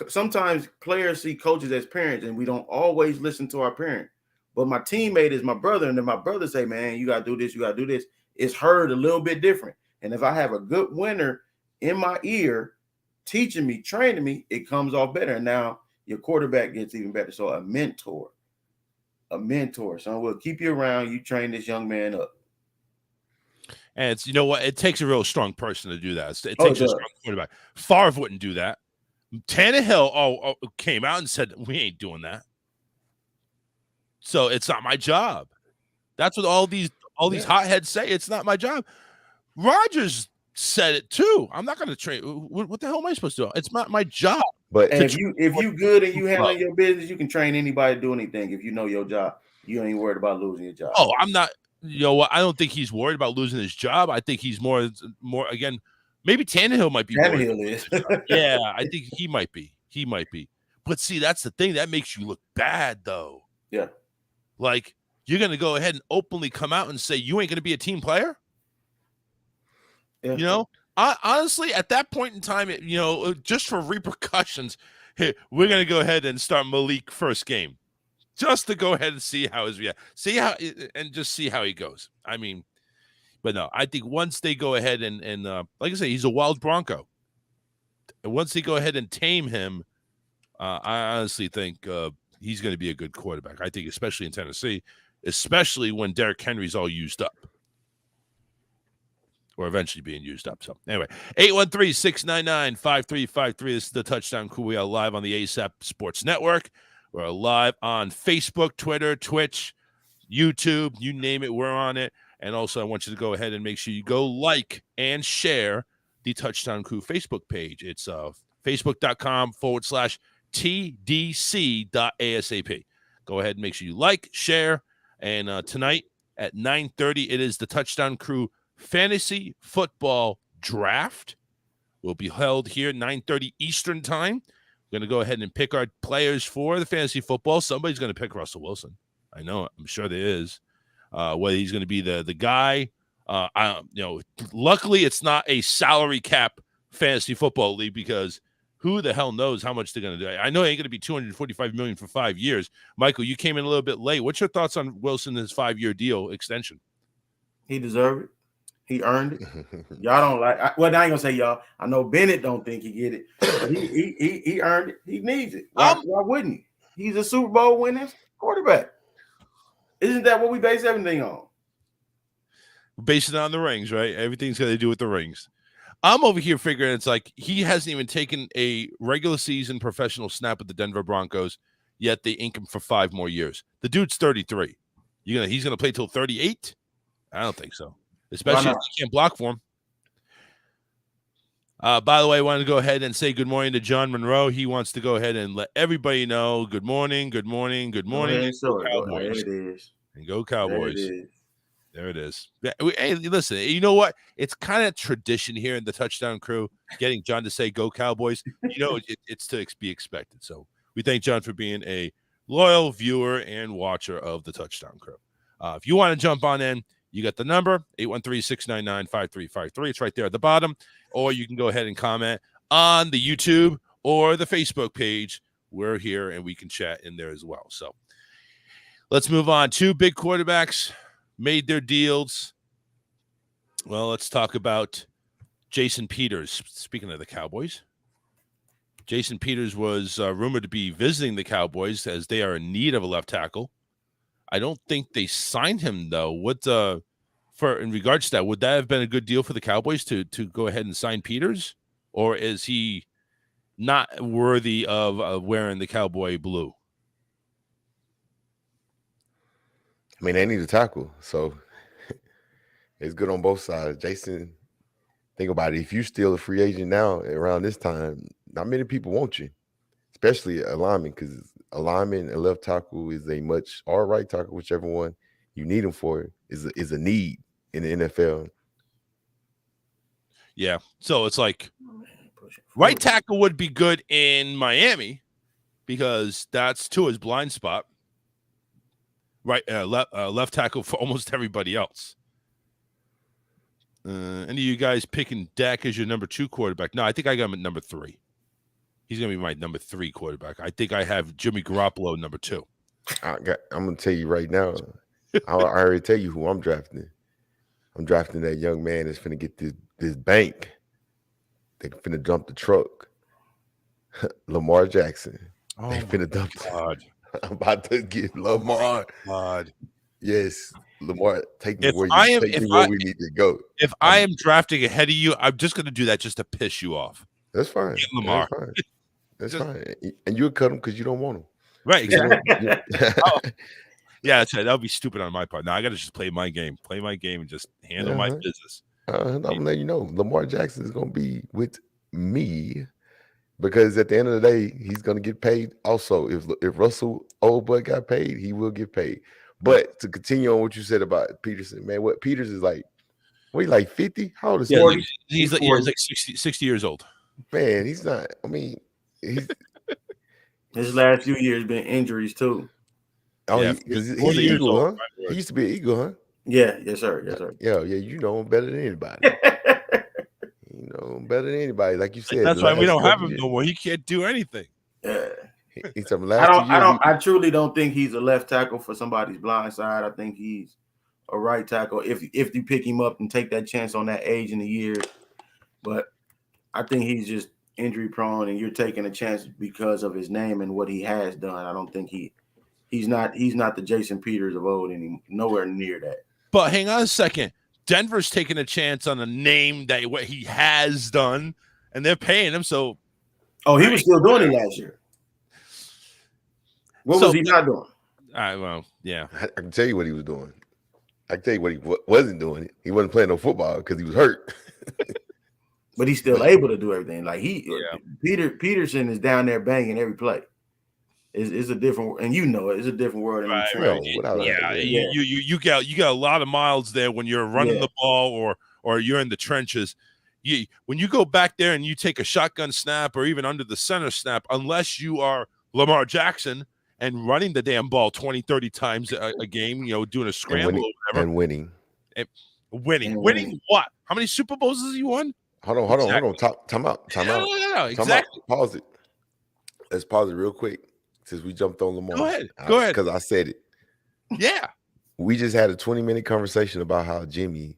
sometimes players see coaches as parents, and we don't always listen to our parent. But my teammate is my brother, and then my brother say, "Man, you gotta do this. You gotta do this." It's heard a little bit different. And if I have a good winner in my ear, teaching me, training me, it comes off better. And now your quarterback gets even better. So a mentor, someone will keep you around. You train this young man up. And it's, you know what? It takes a real strong person to do that. It takes a strong quarterback. Favre wouldn't do that. Tannehill came out and said, "We ain't doing that. So it's not my job." That's what all these hotheads say. It's not my job. Rodgers said it too. I'm not going to train. What the hell am I supposed to do? It's not my job. But if you good and you handling your business, you can train anybody to do anything. If you know your job, you ain't worried about losing your job. Oh, I'm not. You know what? I don't think he's worried about losing his job. I think he's more again. Maybe Tannehill might be. Tannehill is. Yeah, I think he might be. But see, that's the thing that makes you look bad, though. Yeah. Like, you're going to go ahead and openly come out and say you ain't going to be a team player? Yeah. You know, honestly, at that point in time, just for repercussions, hey, we're going to go ahead and start Malik first game just to go ahead and see how his see how he goes. I mean, but no, I think once they go ahead and like I say, he's a wild Bronco. And once they go ahead and tame him, I honestly think he's going to be a good quarterback. I think, especially in Tennessee, especially when Derrick Henry's all used up or eventually being used up. So anyway, 813-699-5353. This is the Touchdown Crew. We are live on the ASAP Sports Network. We're live on Facebook, Twitter, Twitch, YouTube, you name it, we're on it. And also I want you to go ahead and make sure you go like and share the Touchdown Crew Facebook page. It's facebook.com/TDC.ASAP. Go ahead and make sure you like, share. And tonight at 9:30, it is the Touchdown Crew Fantasy Football Draft. Will be held here 9:30 Eastern Time. We're going to go ahead and pick our players for the fantasy football. Somebody's going to pick Russell Wilson. I know it. I'm sure there is. Whether he's going to be the guy. Luckily it's not a salary cap fantasy football league because who the hell knows how much they're going to do. I know it ain't going to be $245 million for 5 years. Michael, you came in a little bit late. What's your thoughts on Wilson, his 5-year deal extension? He deserved it. He earned it. Y'all don't like. Well, I ain't gonna say y'all. I know Bennett don't think he get it, but he earned it. He needs it. Why wouldn't he? He's a Super Bowl winning quarterback. Isn't that what we base everything on? Based it on the rings, right? Everything's got to do with the rings. I'm over here figuring it's like he hasn't even taken a regular season professional snap with the Denver Broncos, yet they ink him for 5 more years. The dude's 33. He's gonna play till 38? I don't think so. Especially if you can't block for him. By the way, I wanted to go ahead and say good morning to John Monroe. He wants to go ahead and let everybody know good morning, good morning, good morning. And go Cowboys. There it is. And go Cowboys. There it is. Hey, listen, you know what? It's kind of tradition here in the Touchdown Crew, getting John to say go Cowboys. It's to be expected. So we thank John for being a loyal viewer and watcher of the Touchdown Crew. If you want to jump on in, you got the number, 813-699-5353. It's right there at the bottom. Or you can go ahead and comment on the YouTube or the Facebook page. We're here and we can chat in there as well. So let's move on. 2 big quarterbacks made their deals. Well, let's talk about Jason Peters. Speaking of the Cowboys, Jason Peters was rumored to be visiting the Cowboys as they are in need of a left tackle. I don't think they signed him, though. In regards to that, would that have been a good deal for the Cowboys to go ahead and sign Peters? Or is he not worthy of wearing the Cowboy blue? I mean, they need a tackle, so it's good on both sides. Jason, think about it. If you still a free agent now around this time, not many people want you, especially a lineman, because a lineman, a left tackle is or a right tackle, whichever one you need him for, is a need in the NFL. Yeah, so it's like right tackle would be good in Miami because that's Tua's blind spot. Right, left tackle for almost everybody else. Any of you guys picking Dak as your number 2 quarterback? No, I think I got him at number 3. He's going to be my number 3 quarterback. I think I have Jimmy Garoppolo number 2. I'm going to tell you right now. I already tell you who I'm drafting. I'm drafting that young man that's finna get this bank. They finna dump the truck. Lamar Jackson. They finna dump. God. I'm about to get Lamar. God. Yes, Lamar, take me where we need to go. If I am drafting ahead of you, I'm just going to do that just to piss you off. That's fine. Get Lamar. That's fine. And you'll cut him because you don't want him. Right, exactly. Yeah, that's right. That would be stupid on my part. Now I got to just play my game and just handle my business. I'm going to let you know, Lamar Jackson is going to be with me. Because at the end of the day, he's going to get paid. Also, if Russell old boy got paid, he will get paid. But to continue on what you said about Peterson, man, what Peters is like, what, he like 50? How old is he? He's like 60 years old. Man, he's not. I mean, his last few years been injuries too. Oh, yeah, he's an Eagle, huh? Right. He used to be an Eagle, huh? Yeah, yes, sir. Yeah, you know him better than anybody. Better than anybody, like you said. That's why we don't have him no more. He can't do anything. I truly don't think he's a left tackle for somebody's blind side. I think he's a right tackle if you pick him up and take that chance on that age in the years. But I think he's just injury prone, and you're taking a chance because of his name and what he has done. I don't think he's not the Jason Peters of old anymore. Nowhere near that. But hang on a second. Denver's taking a chance on a name that what he has done, and they're paying him. So, he was still doing it last year. What was he not doing? Well, yeah, I can tell you what he was doing. I can tell you what he wasn't doing. He wasn't playing no football because he was hurt. But he's still able to do everything. Like Peterson is down there banging every play. It's a different, and it's a different world. Right. You got a lot of miles there when you're running the ball or you're in the trenches. When you go back there and you take a shotgun snap or even under the center snap, unless you are Lamar Jackson and running the damn ball 20, 30 times a game, doing a scramble or whatever. And winning. Winning what? How many Super Bowls has he won? Hold on. Time out. No, exactly. Pause it. Let's pause it real quick. Since we jumped on Lamar. Go ahead. Because I said it. Yeah. We just had a 20-minute conversation about how Jimmy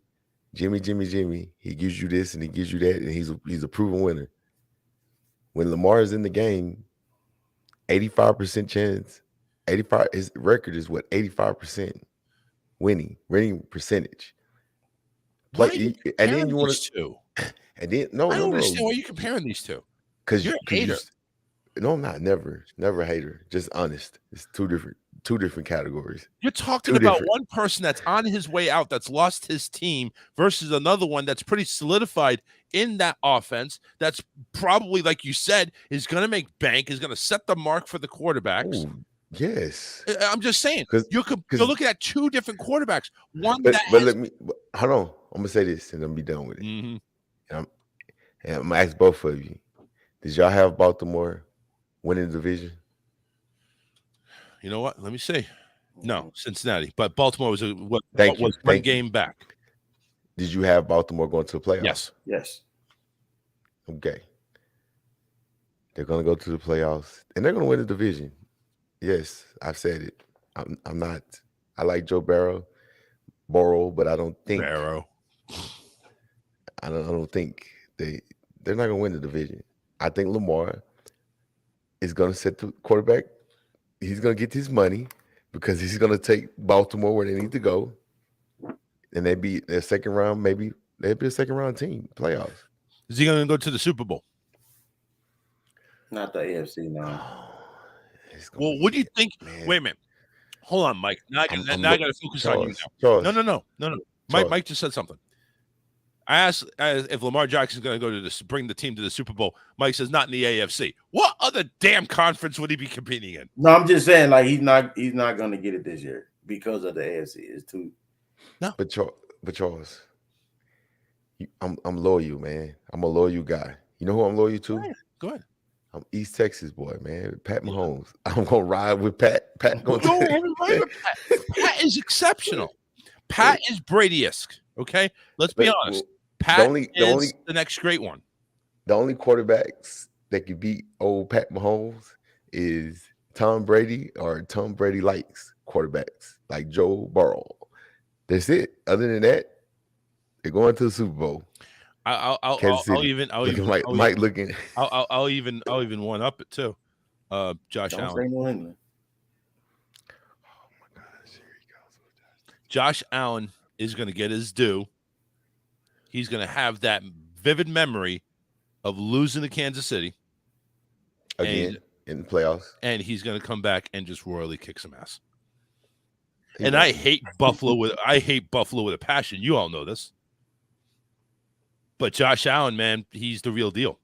Jimmy. He gives you this and he gives you that, and he's a proven winner. When Lamar is in the game, 85% chance. 85. His record is what 85% winning percentage. Why are you and then you want these two? And then no. I don't understand why you're comparing these two. Because you're a hater. No, I'm not. Never a hater. Just honest. It's two different categories. You're talking about one person that's on his way out, that's lost his team, versus another one that's pretty solidified in that offense. That's probably, like you said, is going to make bank, is going to set the mark for the quarterbacks. Ooh, yes. I'm just saying, you're looking at two different quarterbacks. But let me hold on. I'm gonna say this and I'm gonna be done with it. Mm-hmm. And I'm gonna ask both of you: did y'all have Baltimore winning the division? You know what? Let me see. No, Cincinnati, but Baltimore was one game back. Did you have Baltimore going to the playoffs? Yes. Okay. They're gonna go to the playoffs and they're gonna win the division. Yes, I've said it. I'm not. I like Joe Burrow, but I don't think Burrow. I don't think they're not gonna win the division. I think Lamar is gonna set the quarterback. He's gonna get his money because he's gonna take Baltimore where they need to go, and they be their second round. Maybe they'd be a second round team playoffs. Is he gonna go to the Super Bowl? Not the AFC now. Well, what do you think? Man. Wait a minute. Hold on, Mike. Now I got to focus on you now. No. Mike just said something. I asked if Lamar Jackson's going to go to bring the team to the Super Bowl. Mike says not in the AFC. What other damn conference would he be competing in? No, I'm just saying, like he's not going to get it this year because of the AFC. It's too. No, but Charles, I'm loyal, man. I'm a loyal guy. You know who I'm loyal to? Go ahead. I'm East Texas boy, man. Pat Mahomes. I'm gonna ride with Pat. Pat is exceptional. Pat is Brady-esque. Okay, let's be honest. Pat is the next great one. The only quarterbacks that could beat old Pat Mahomes is Tom Brady or Tom Brady likes quarterbacks like Joe Burrow. That's it. Other than that, they're going to the Super Bowl. I'll even one up it too. Josh Allen. New England. Oh my gosh, here he goes. Josh Allen is going to get his due. He's going to have that vivid memory of losing to Kansas City again in the playoffs, and he's going to come back and just royally kick some ass. And I hate Buffalo with a passion. You all know this. But Josh Allen, man, he's the real deal.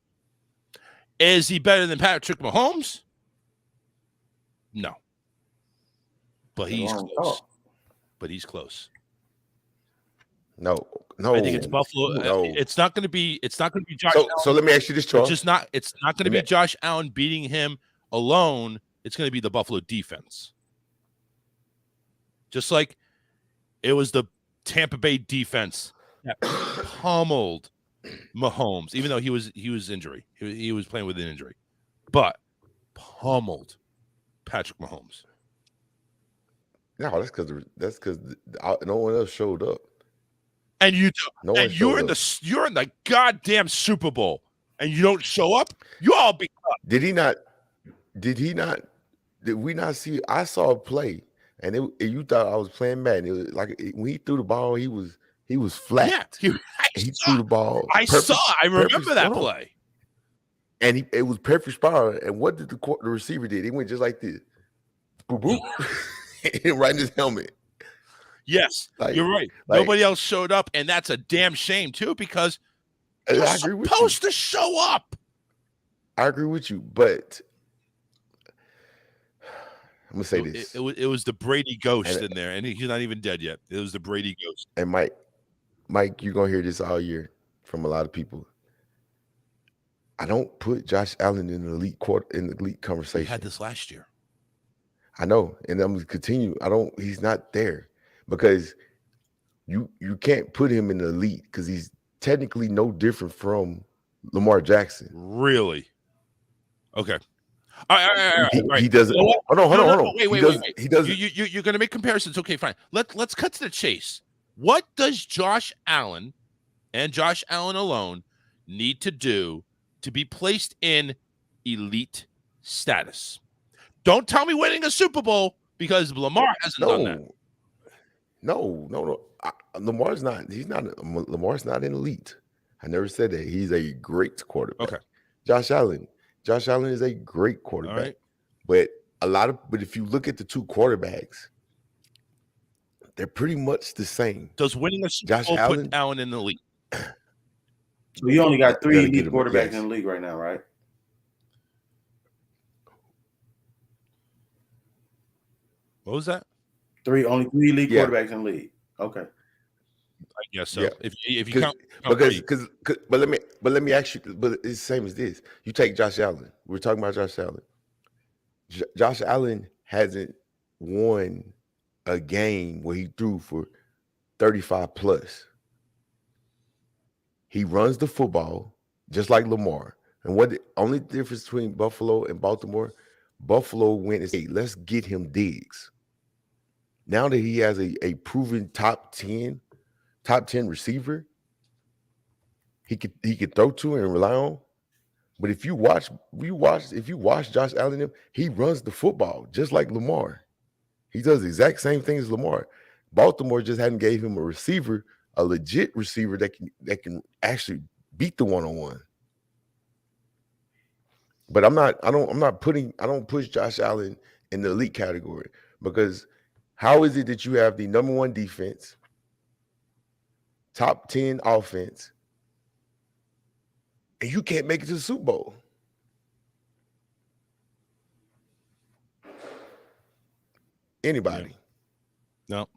Is he better than Patrick Mahomes? No. But he's close. No. I think it's Buffalo. No. It's not going to be Josh Allen. So let me ask you this, Charles. It's not going to be Josh Allen beating him alone. It's going to be the Buffalo defense. Just like it was the Tampa Bay defense that pummeled Mahomes, even though he was injury. He was playing with an injury, but pummeled Patrick Mahomes. No, that's because no one else showed up. And you're in the goddamn Super Bowl, and you don't show up. You all be up. Did he not? Did we not see? I saw a play, and you thought I was playing Madden. It was like when he threw the ball, he was flat. Yeah, he threw the ball. I remember that play. And it was perfect spot. And what did the receiver did? He went just like this. Boop, boop. Right in his helmet. Yes, you're right. Nobody else showed up, and that's a damn shame, too, because you're supposed to show up. I agree with you, but I'm going to say this. It was the Brady ghost in there, and he's not even dead yet. It was the Brady ghost. And Mike, you're going to hear this all year from a lot of people. I don't put Josh Allen in the elite conversation. We had this last year. I know, and I'm going to continue. He's not there because you can't put him in the elite because he's technically no different from Lamar Jackson. Really? Okay. All right. He doesn't. Hold on. Wait. He doesn't. You're going to make comparisons. Okay, fine. Let's cut to the chase. What does Josh Allen and Josh Allen alone need to do to be placed in elite status? Don't tell me winning a Super Bowl, because Lamar hasn't done that. No. Lamar's not. Lamar's not an elite. I never said that. He's a great quarterback. Okay. Josh Allen is a great quarterback. Right. But if you look at the two quarterbacks, they're pretty much the same. Does winning a Super Bowl put Allen in the league? So you only got 3 elite quarterbacks in the league right now, right? What was that? Only 3 elite quarterbacks in the league. Okay. I guess so. Yeah. If you count but let me ask you. But it's the same as this. You take Josh Allen. We're talking about Josh Allen. Josh Allen hasn't won a game where he threw for 35 plus. He runs the football just like Lamar. And what the only difference between Buffalo and Baltimore? Buffalo went and said, let's get him Diggs. Now that he has a proven top 10 receiver, he could throw to and rely on. But if you watch Josh Allen, he runs the football just like Lamar. He does the exact same thing as Lamar. Baltimore just hadn't gave him a receiver, a legit receiver that can actually beat the one-on-one. But I don't push Josh Allen in the elite category, because how is it that you have the number 1 defense, top 10 offense, and you can't make it to the Super Bowl? Anybody? No.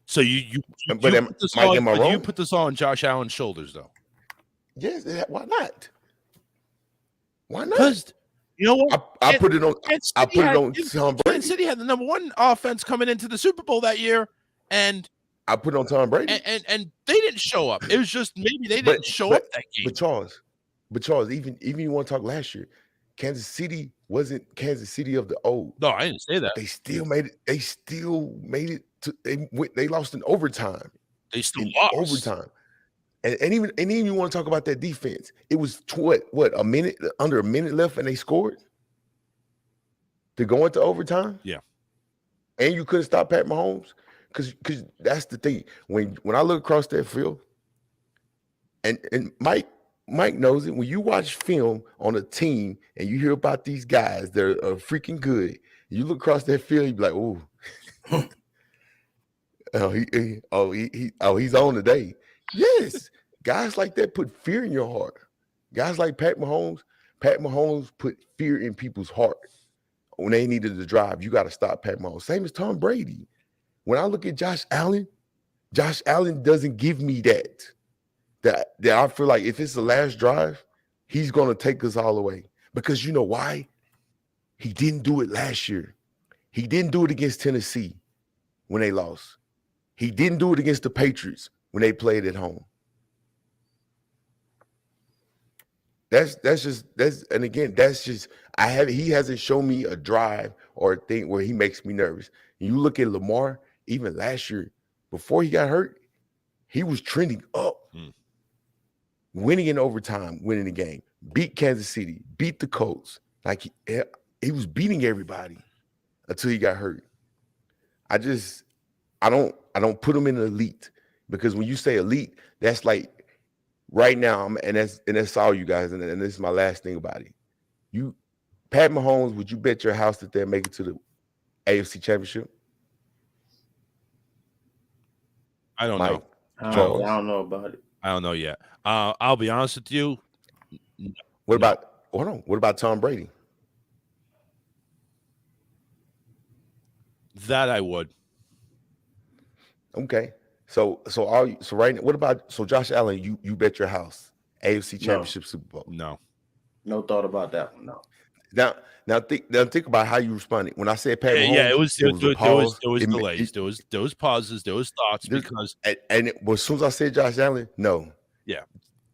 So you put this all on Josh Allen's shoulders, though. Yes. Why not? Why not? Because you know what? I put it on. I put it on Tom Brady. Kansas City had the number 1 offense coming into the Super Bowl that year, and I put it on Tom Brady. And they didn't show up. It was just maybe they didn't show up that game. But Charles, even you want to talk last year, Kansas City wasn't Kansas City of the old. No, I didn't say that. They still made it to they lost in overtime. They still lost overtime. And even you want to talk about that defense. It was under a minute left, and they scored to go into overtime. Yeah. And you couldn't stop Pat Mahomes. Because that's the thing. When I look across that field, and Mike knows it, when you watch film on a team and you hear about these guys that are freaking good, you look across that field, you be like, he's on today. Yes, guys like that put fear in your heart. Guys like Pat Mahomes put fear in people's heart. When they needed to drive, you got to stop Pat Mahomes. Same as Tom Brady. When I look at Josh Allen doesn't give me that I feel like if it's the last drive, he's going to take us all the way. Because you know why? He didn't do it last year. He didn't do it against Tennessee when they lost. He didn't do it against the Patriots when they played at home. He hasn't shown me a drive or a thing where he makes me nervous. You look at Lamar, even last year, before he got hurt, he was trending up, winning in overtime, winning the game, beat Kansas City, beat the Colts. Like he was beating everybody until he got hurt. I don't put him in the elite, because when you say elite, that's like right now, and that's all you guys, and this is my last thing about it. Pat Mahomes, would you bet your house that they'll make it to the AFC Championship? I don't know. I don't know about it. I don't know yet. I'll be honest with you. What about Tom Brady? That I would. Okay. So right now, what about Josh Allen? You bet your house AFC Championship Super Bowl. No thought about that one. No. Now think about how you responded when I said Pat Mahomes. Yeah, there was delays, there was pauses, there was thoughts, because as soon as I said Josh Allen, no. Yeah,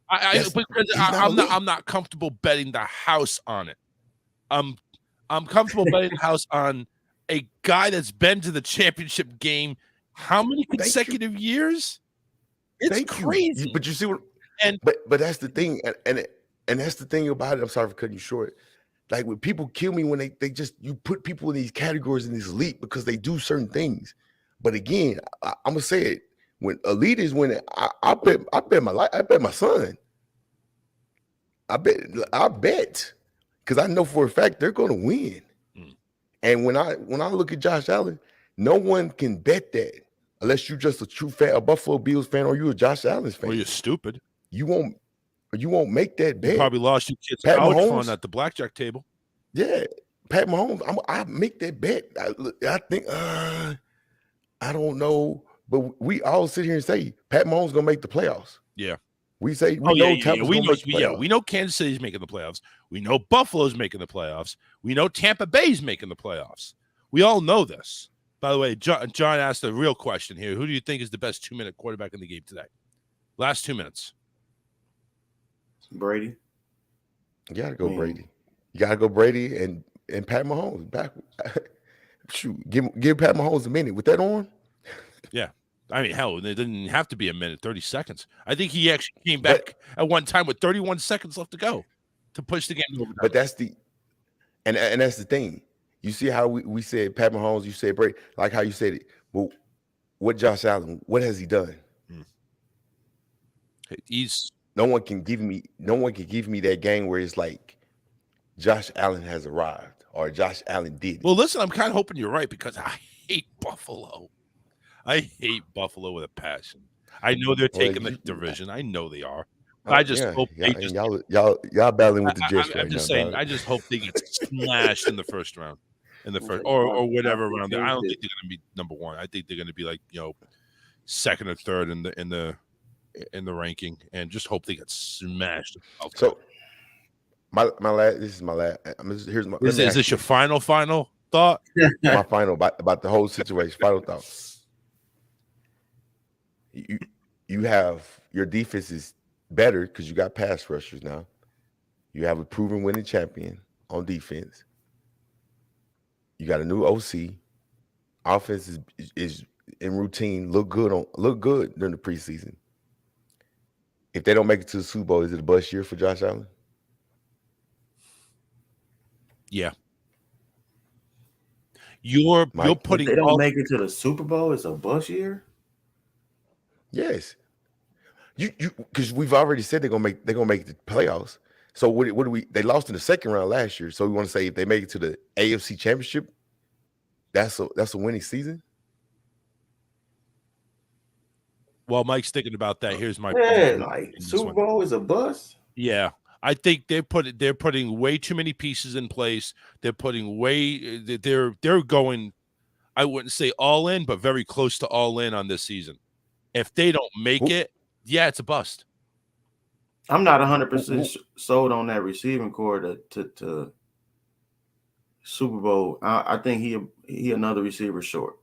I'm not comfortable betting the house on it. I'm comfortable betting the house on a guy that's been to the championship game how many consecutive years? It's crazy. But you see what? And but that's the thing, and that's the thing about it. I'm sorry for cutting you short. Like when people kill me when they just you put people in these categories in this elite because they do certain things. But again, I'm gonna say it. When elite is when I bet my life, I bet my son. I bet because I know for a fact they're gonna win. And when I look at Josh Allen, no one can bet that unless you're just a true fan, a Buffalo Bills fan, or you're a Josh Allen fan. Or you're stupid. You won't make that bet. You probably lost your kids' Pat college Mahomes, fund at the blackjack table. Yeah, Pat Mahomes. I make that bet. I think I don't know, but we all sit here and say Pat Mahomes gonna make the playoffs. Yeah, we say we know Tampa's gonna make the playoffs. We know Kansas City's making the playoffs. We know Buffalo's making the playoffs. We know Tampa Bay's making the playoffs. We all know this. By the way, John asked a real question here. Who do you think is the best 2-minute quarterback in the game today? Last 2 minutes. Brady. You gotta go Brady. You gotta go Brady and Pat Mahomes back. Shoot, give Pat Mahomes a minute with that on. Yeah. I mean, hell, it didn't have to be a minute, 30 seconds. I think he actually came back at one time with 31 seconds left to go to push the game over. But that's and that's the thing. You see how we said Pat Mahomes, you said Brady, like how you said it. Well, what Josh Allen, what has he done? No one can give me that game where it's like Josh Allen has arrived or Josh Allen did it. Well, listen, I'm kind of hoping you're right because I hate Buffalo. I hate Buffalo with a passion. I know they're taking the division. I know they are. I just hope they just y'all battling with the Jets right I'm just now, saying. dog. I just hope they get smashed in the first round, or whatever round. I don't think they're going to be number one. I think they're going to be like second or third in the ranking, and just hope they get smashed. So my last. This is my last. Here's my. Is this your final thought? My final about the whole situation. Final thought. You have your defense is better because you got pass rushers now. You have a proven winning champion on defense. You got a new OC. Offense is in routine. Look good during the preseason. If they don't make it to the Super Bowl, is it a bust year for Josh Allen? Yeah. You're putting. If they don't make it to the Super Bowl, it's a bust year. Yes. You because we've already said they're gonna make the playoffs. So what do we? They lost in the second round last year. So we want to say if they make it to the AFC Championship, that's a winning season. While Mike's thinking about that, here's my point. Like Super Bowl is a bust. Yeah, I think they're putting way too many pieces in place. They're going. I wouldn't say all in, but very close to all in on this season. If they don't make it, yeah, it's a bust. I'm not 100% sold on that receiving core to Super Bowl. I think he another receiver short.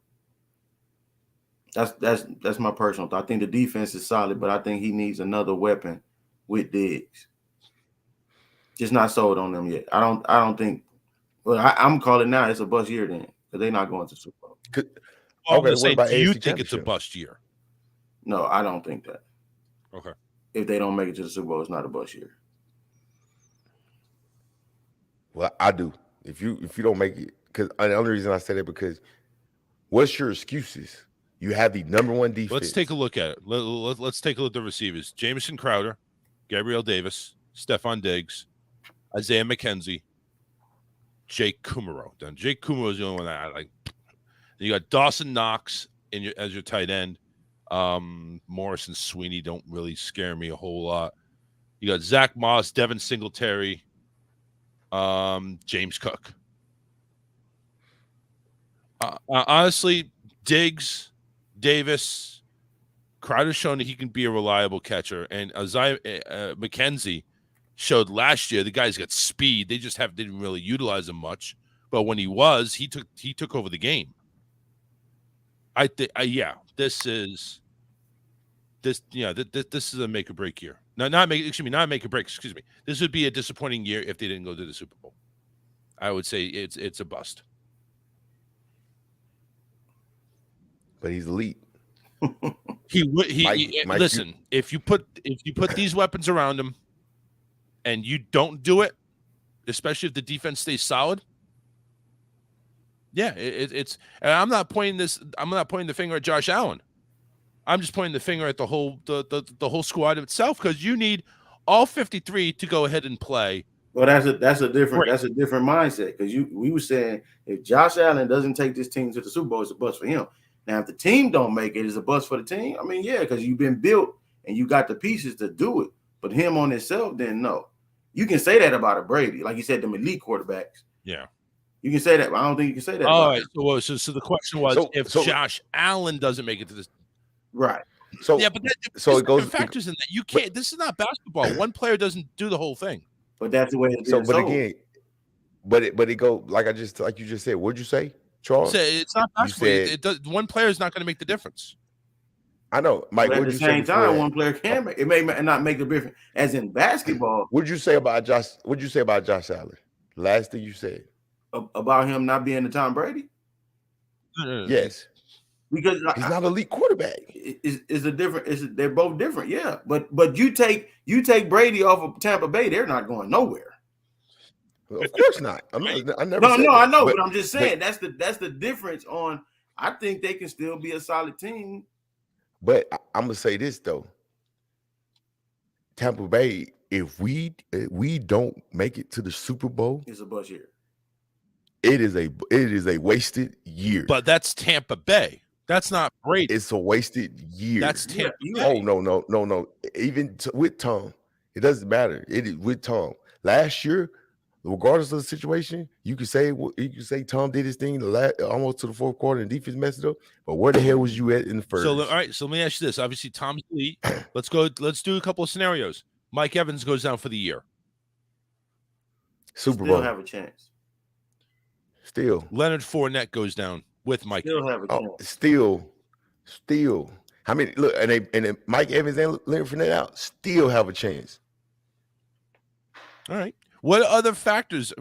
That's my personal thought. I think the defense is solid, but I think he needs another weapon with Diggs. Just not sold on them yet. I don't think. Well, I'm calling now. It's a bust year then because they're not going to Super Bowl. Okay, do you think it's a bust year? No, I don't think that. Okay. If they don't make it to the Super Bowl, it's not a bust year. Well, I do. If you don't make it, because the only reason I said it because what's your excuses? You have the number one defense. Let's take a look at it. Let's take a look at the receivers: Jamison Crowder, Gabriel Davis, Stephon Diggs, Isaiah McKenzie, Jake Kumaro. Then Jake Kumaro is the only one that I like. Then you got Dawson Knox as your tight end. Morris and Sweeney don't really scare me a whole lot. You got Zach Moss, Devin Singletary, James Cook. Honestly, Diggs, Davis, Crowder's shown that he can be a reliable catcher, and Isaiah McKenzie showed last year the guy's got speed. They just didn't really utilize him much, but when he was, he took over the game. I think, this is a make or break year. Not make or break. Excuse me. This would be a disappointing year if they didn't go to the Super Bowl. I would say it's a bust. But he's elite. He would. Listen. If you put these weapons around him, and you don't do it, especially if the defense stays solid. Yeah, it's. And I'm not pointing the finger at Josh Allen. I'm just pointing the finger at the whole squad itself, because you need all 53 to go ahead and play. Well, that's a different mindset, because we were saying if Josh Allen doesn't take this team to the Super Bowl, it's a bust for him. Now, if the team don't make it, it's a bust for the team. I mean, yeah, because you've been built and you got the pieces to do it. But him on himself, then no. You can say that about a Brady, like you said, them elite quarterbacks. Yeah, you can say that, but I don't think you can say that. All right. So the question was, if Josh Allen doesn't make it to this, right? So yeah, but it goes factors in that. You can't. This is not basketball. One player doesn't do the whole thing. But that's the way it is. So, but again, but it go like you just said. What'd you say, Charles? It's not basketball. It does. One player is not going to make the difference. I know, Mike. But at the same time, one player can make it. May not make the difference. As in basketball, what'd you say about Josh? What'd you say about Josh Allen? Last thing you said about him not being the Tom Brady. Yes, because he's not an elite quarterback. They're both different. Yeah, but you take Brady off of Tampa Bay, they're not going nowhere. Of course not. I never. No, I know, but I'm just saying that's the difference. On I think they can still be a solid team. But I'm gonna say this though, Tampa Bay, if we don't make it to the Super Bowl, it's a bust year. It is a wasted year. But that's Tampa Bay. That's not Brady. It's a wasted year. That's Tampa Bay. Oh no. Even with Tom, it doesn't matter. It is with Tom. Last year, regardless of the situation, you could say Tom did his thing almost to the fourth quarter and defense messed it up. But where the hell was you at in the first? So all right. So let me ask you this. Obviously, Tom's elite. Let's do a couple of scenarios. Mike Evans goes down for the year. Super Bowl. Still have a chance. Still. Leonard Fournette goes down with Mike. Still have a chance. Still. I mean, look, and Mike Evans and Leonard Fournette out, still have a chance. All right. What other factors?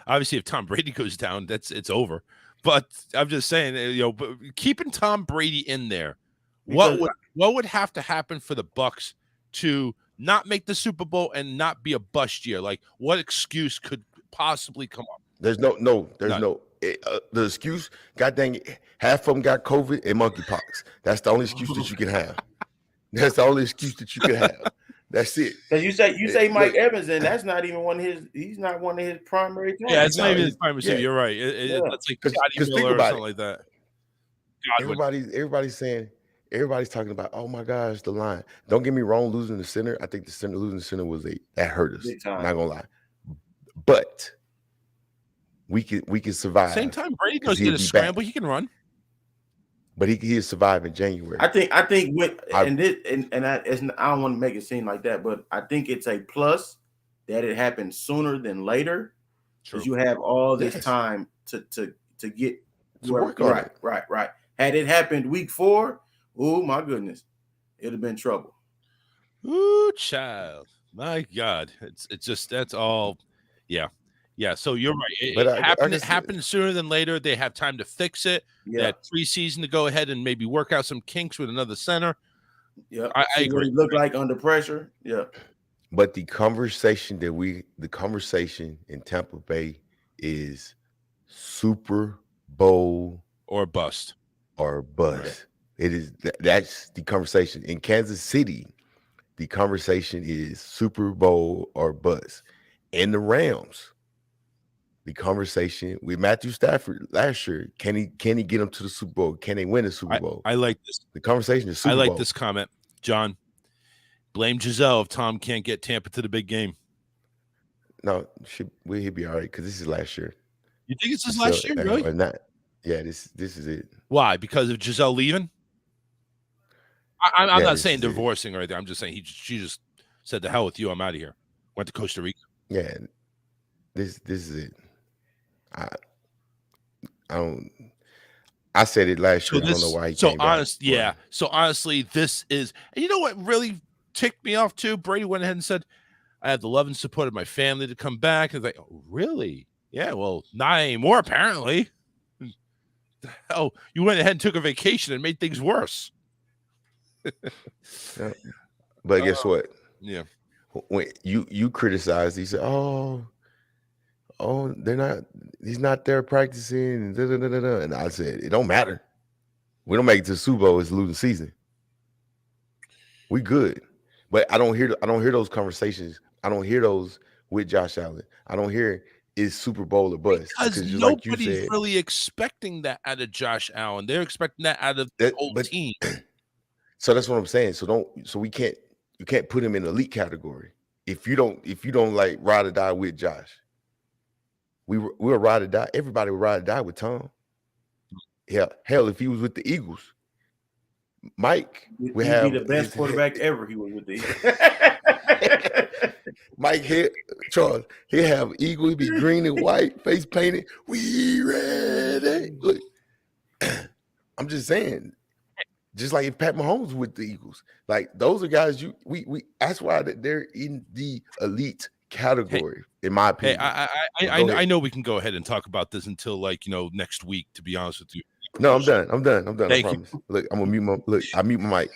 Obviously, if Tom Brady goes down, it's over. But I'm just saying, keeping Tom Brady in there, what would have to happen for the Bucs to not make the Super Bowl and not be a bust year? Like, what excuse could possibly come up? There's no. The excuse, god dang it, half of them got COVID and monkeypox. That's the only excuse that you can have. That's the only excuse that you can have. That's it. Because you say Mike Evans, and that's not even one of his. He's not one of his primary teams. Yeah, it's not even his primary team. You're right. It's like Scotty Miller or something like that. Everybody's talking about, oh my gosh, the line. Don't get me wrong, losing the center. I think losing the center that hurt us. I'm not gonna lie, but we can survive. Same time, Brady goes get a scramble. He can run, but he'll survive in January. I think I don't want to make it seem like that, but I think it's a plus that it happened sooner than later, because you have all this time to get to work on it. Right. Had it happened week 4, oh my goodness, it'd have been trouble. Ooh, child, my God, it's just that's all, yeah. Yeah, so you're right. It happened sooner than later. They have time to fix it. Yeah. They had preseason to go ahead and maybe work out some kinks with another center. Yeah, I agree. What he looked like under pressure. Yeah, but the conversation in Tampa Bay is Super Bowl or bust. Right. That's the conversation in Kansas City. The conversation is Super Bowl or bust. In the Rams, the conversation with Matthew Stafford last year, can he get them to the Super Bowl? Can they win the Super Bowl? I like this. The conversation is Super Bowl. I like this comment. John, blame Giselle if Tom can't get Tampa to the big game. No, he'll be all right, because this is last year. You think it's his last year, really? Or not? Yeah, this is it. Why? Because of Giselle leaving? I'm not saying divorcing or anything. I'm just saying she just said, "The hell with you, I'm out of here." Went to Costa Rica. Yeah, this is it. I said it last year. I don't know why he came back. So honestly, this is, and you know what really ticked me off too? Brady went ahead and said, I had the love and support of my family to come back. And like, oh, really? Yeah, well, not anymore, apparently. The hell, you went ahead and took a vacation and made things worse. Yeah. But guess what? Yeah. When you criticize, he said, "Oh, he's not there practicing." And I said, "It don't matter. We don't make it to the Super Bowl. It's losing season. We good." But I don't hear those conversations. I don't hear those with Josh Allen. I don't hear is Super Bowl or bust Because just nobody's like you said, really expecting that out of Josh Allen. They're expecting that out of the whole team. So that's what I'm saying. So you can't put him in the elite category if you don't like ride or die with Josh. We'll ride or die. Everybody would ride or die with Tom. Yeah, hell, if he was with the Eagles, Mike would have be the best quarterback ever. He was with the Eagles. Mike Charles, he'll have Eagle, he'd be green and white, face painted. We ready. Look, I'm just saying, just like if Pat Mahomes with the Eagles, like those are guys we that's why they're in the elite category, in my opinion. Hey, I know we can go ahead and talk about this until next week, to be honest with you. No, I'm done. I promise. You. Look, I'm gonna I mute my mic.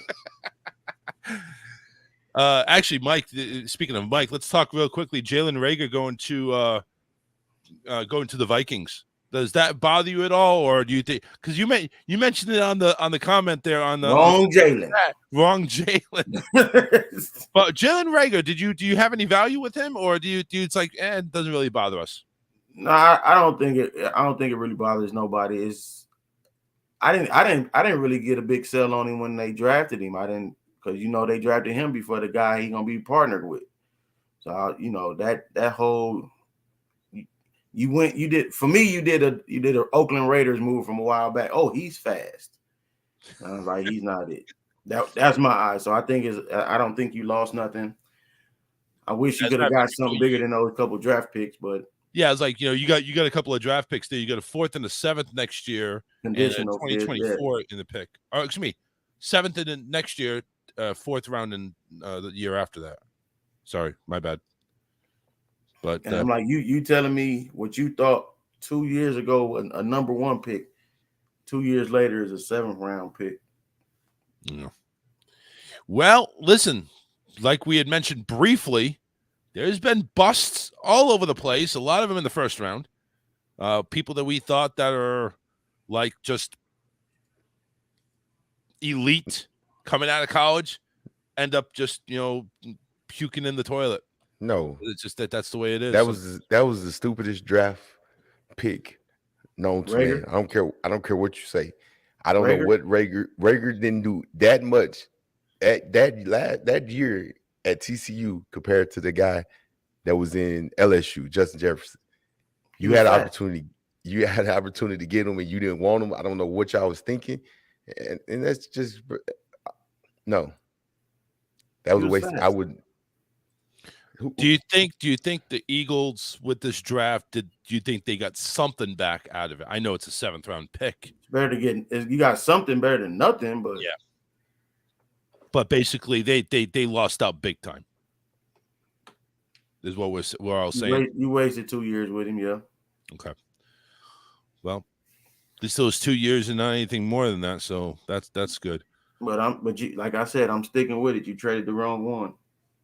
Actually, Mike, speaking of Mike, let's talk real quickly. Jalen Reagor going to the Vikings. Does that bother you at all, or do you think? Because you mentioned it on the comment there on the wrong Jalen. But Jalen Reagor, do you have any value with him, or do you it's like it doesn't really bother us? No, I don't think it really bothers nobody. I didn't really get a big sell on him when they drafted him. I didn't, because they drafted him before the guy he's gonna be partnered with. So that whole you did a Oakland Raiders move from a while back. Oh, he's fast. And I was like, he's not it. That's my eye. So I don't think you lost nothing. I wish you could have got something bigger than those couple draft picks, but yeah, it's like you got a couple of draft picks there. You got a 4th and a 7th next year, conditional 2024 in the pick. Or excuse me, 7th and then next year, 4th round in the year after that. Sorry, my bad. But I'm like, you telling me what you thought 2 years ago, a number 1 pick, 2 years later is a 7th round pick. Yeah. Well, listen, like we had mentioned briefly, there's been busts all over the place. A lot of them in the first round. People that we thought that are like just elite coming out of college end up just puking in the toilet. No, it's just that's the way it is. That was the stupidest draft pick known to man. I don't care what you say. I don't know what Reagor didn't do that much at that year at TCU compared to the guy that was in LSU, Justin Jefferson. You had an opportunity. You had an opportunity to get him, and you didn't want him. I don't know what y'all was thinking, and that's just no. That was a waste. I would. Do you think the Eagles with this draft do you think they got something back out of it? I know it's a 7th round pick. It's better to get you got something better than nothing, but yeah. But basically, they lost out big time. Is what we're all saying. You wasted 2 years with him, yeah. Okay. Well, at least those 2 years and not anything more than that, so that's good. But like I said, I'm sticking with it. You traded the wrong one.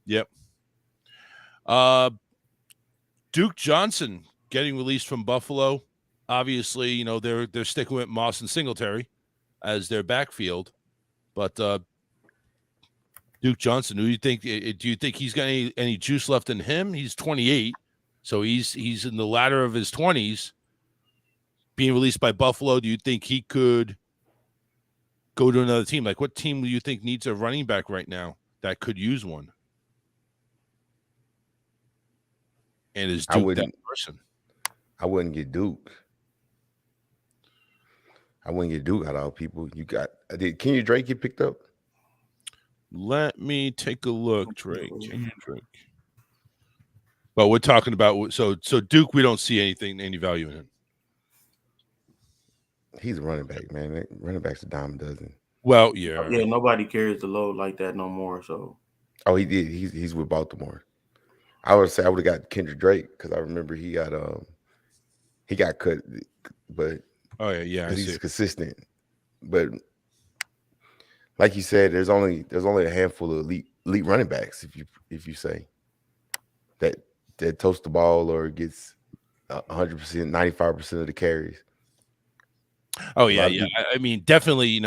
Yep. Duke Johnson getting released from Buffalo. Obviously, they're sticking with Moss and Singletary as their backfield, but Duke Johnson, who do you think? Do you think he's got any juice left in him? He's 28, so he's in the latter of his 20s. Being released by Buffalo, do you think he could go to another team? Like, what team do you think needs a running back right now that could use one? And is Duke that person? I wouldn't get Duke. I wouldn't get Duke out of all people. Did Kenyon Drake get picked up? Let me take a look, Drake. But we're talking about so Duke. We don't see any value in him. He's a running back, man. Running back's a dime a dozen. Well, yeah. Yeah, nobody carries the load like that no more. So. Oh, he did. He's with Baltimore. I would say I would have got Kendrick Drake because I remember he got cut, but oh yeah, he's consistent. But like you said, there's only a handful of elite running backs. If you say that toast the ball or gets 100%, 95% of the carries. Oh yeah. I mean, definitely.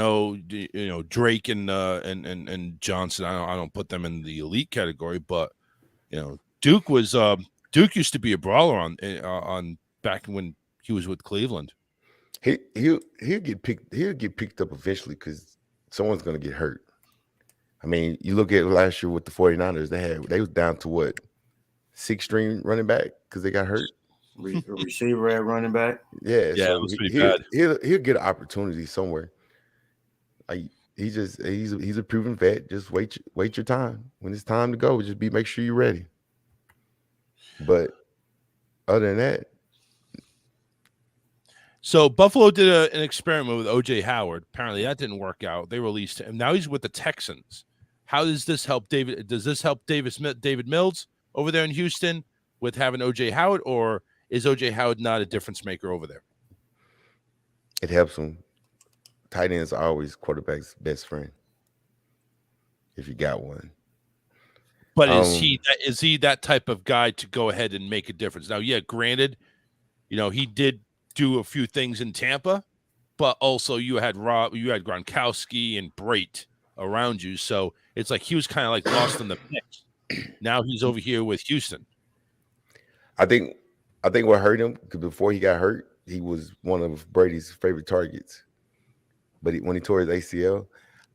Drake and Johnson. I don't put them in the elite category, but Duke was Duke used to be a brawler on back when he was with Cleveland. He'll get picked up eventually because someone's going to get hurt. I mean, you look at last year with the 49ers, they was down to what, 6th string running back because they got hurt. A receiver at running back. Yeah, so it was pretty bad. He'll get an opportunity somewhere. Like he's a proven vet. Just wait your time. When it's time to go, just make sure you're ready. But other than that. So Buffalo did an experiment with O.J. Howard. Apparently that didn't work out. They released him. Now he's with the Texans. How does this help David? Does this help David Mills over there in Houston with having O.J. Howard, or is O.J. Howard not a difference maker over there? It helps him. Tight ends are always quarterback's best friend, if you got one. But is he that type of guy to go ahead and make a difference? Now, yeah, granted, he did do a few things in Tampa, but also you had Gronkowski and Brate around you, so it's like he was kind of like lost in the mix. Now he's over here with Houston. I think what hurt him, because before he got hurt, he was one of Brady's favorite targets. But when he tore his ACL,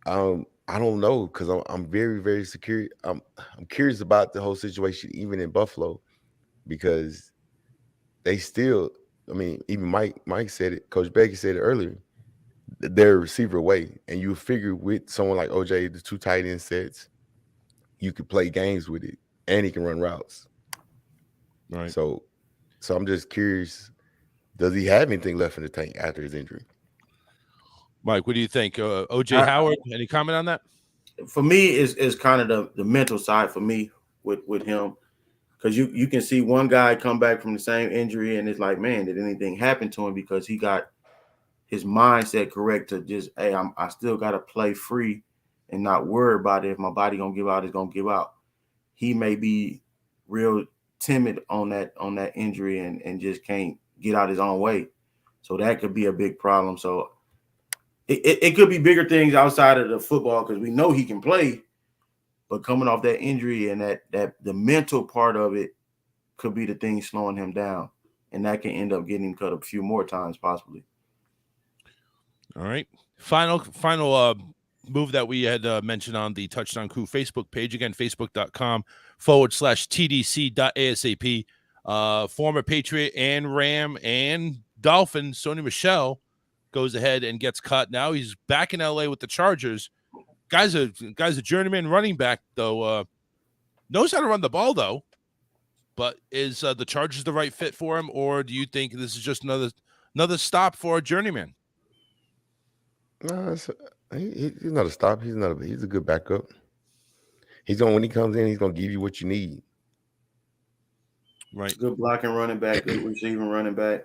I don't know, because I'm very, very secure. I'm curious about the whole situation, even in Buffalo, because they still. I mean, even Mike said it. Coach Becky said it earlier. They're receiver away, and you figure with someone like OJ, the 2 tight end sets, you could play games with it, and he can run routes. Right. So I'm just curious. Does he have anything left in the tank after his injury? Mike, what do you think? O.J. Howard, any comment on that? For me, is kind of the mental side for me with him, because you can see one guy come back from the same injury and it's like, man, did anything happen to him? Because he got his mindset correct to just, hey, I still got to play free and not worry about it. If my body gonna give out, it's gonna give out. He may be real timid on that injury and just can't get out his own way. So that could be a big problem. So it could be bigger things outside of the football, because we know he can play, but coming off that injury and that the mental part of it could be the thing slowing him down, and that can end up getting him cut a few more times possibly. All right. Final move that we had mentioned on the Touchdown Crew Facebook page. Again, facebook.com/TDC.ASAP. Former Patriot and Ram and Dolphin, Sony Michel, goes ahead and gets cut. Now he's back in LA with the Chargers. Guy's a journeyman running back, though. Knows how to run the ball, though. But is the Chargers the right fit for him, or do you think this is just another stop for a journeyman? No, he's not a stop. He's a good backup. When he comes in, he's gonna give you what you need. Right. Good blocking running back, good receiving running back,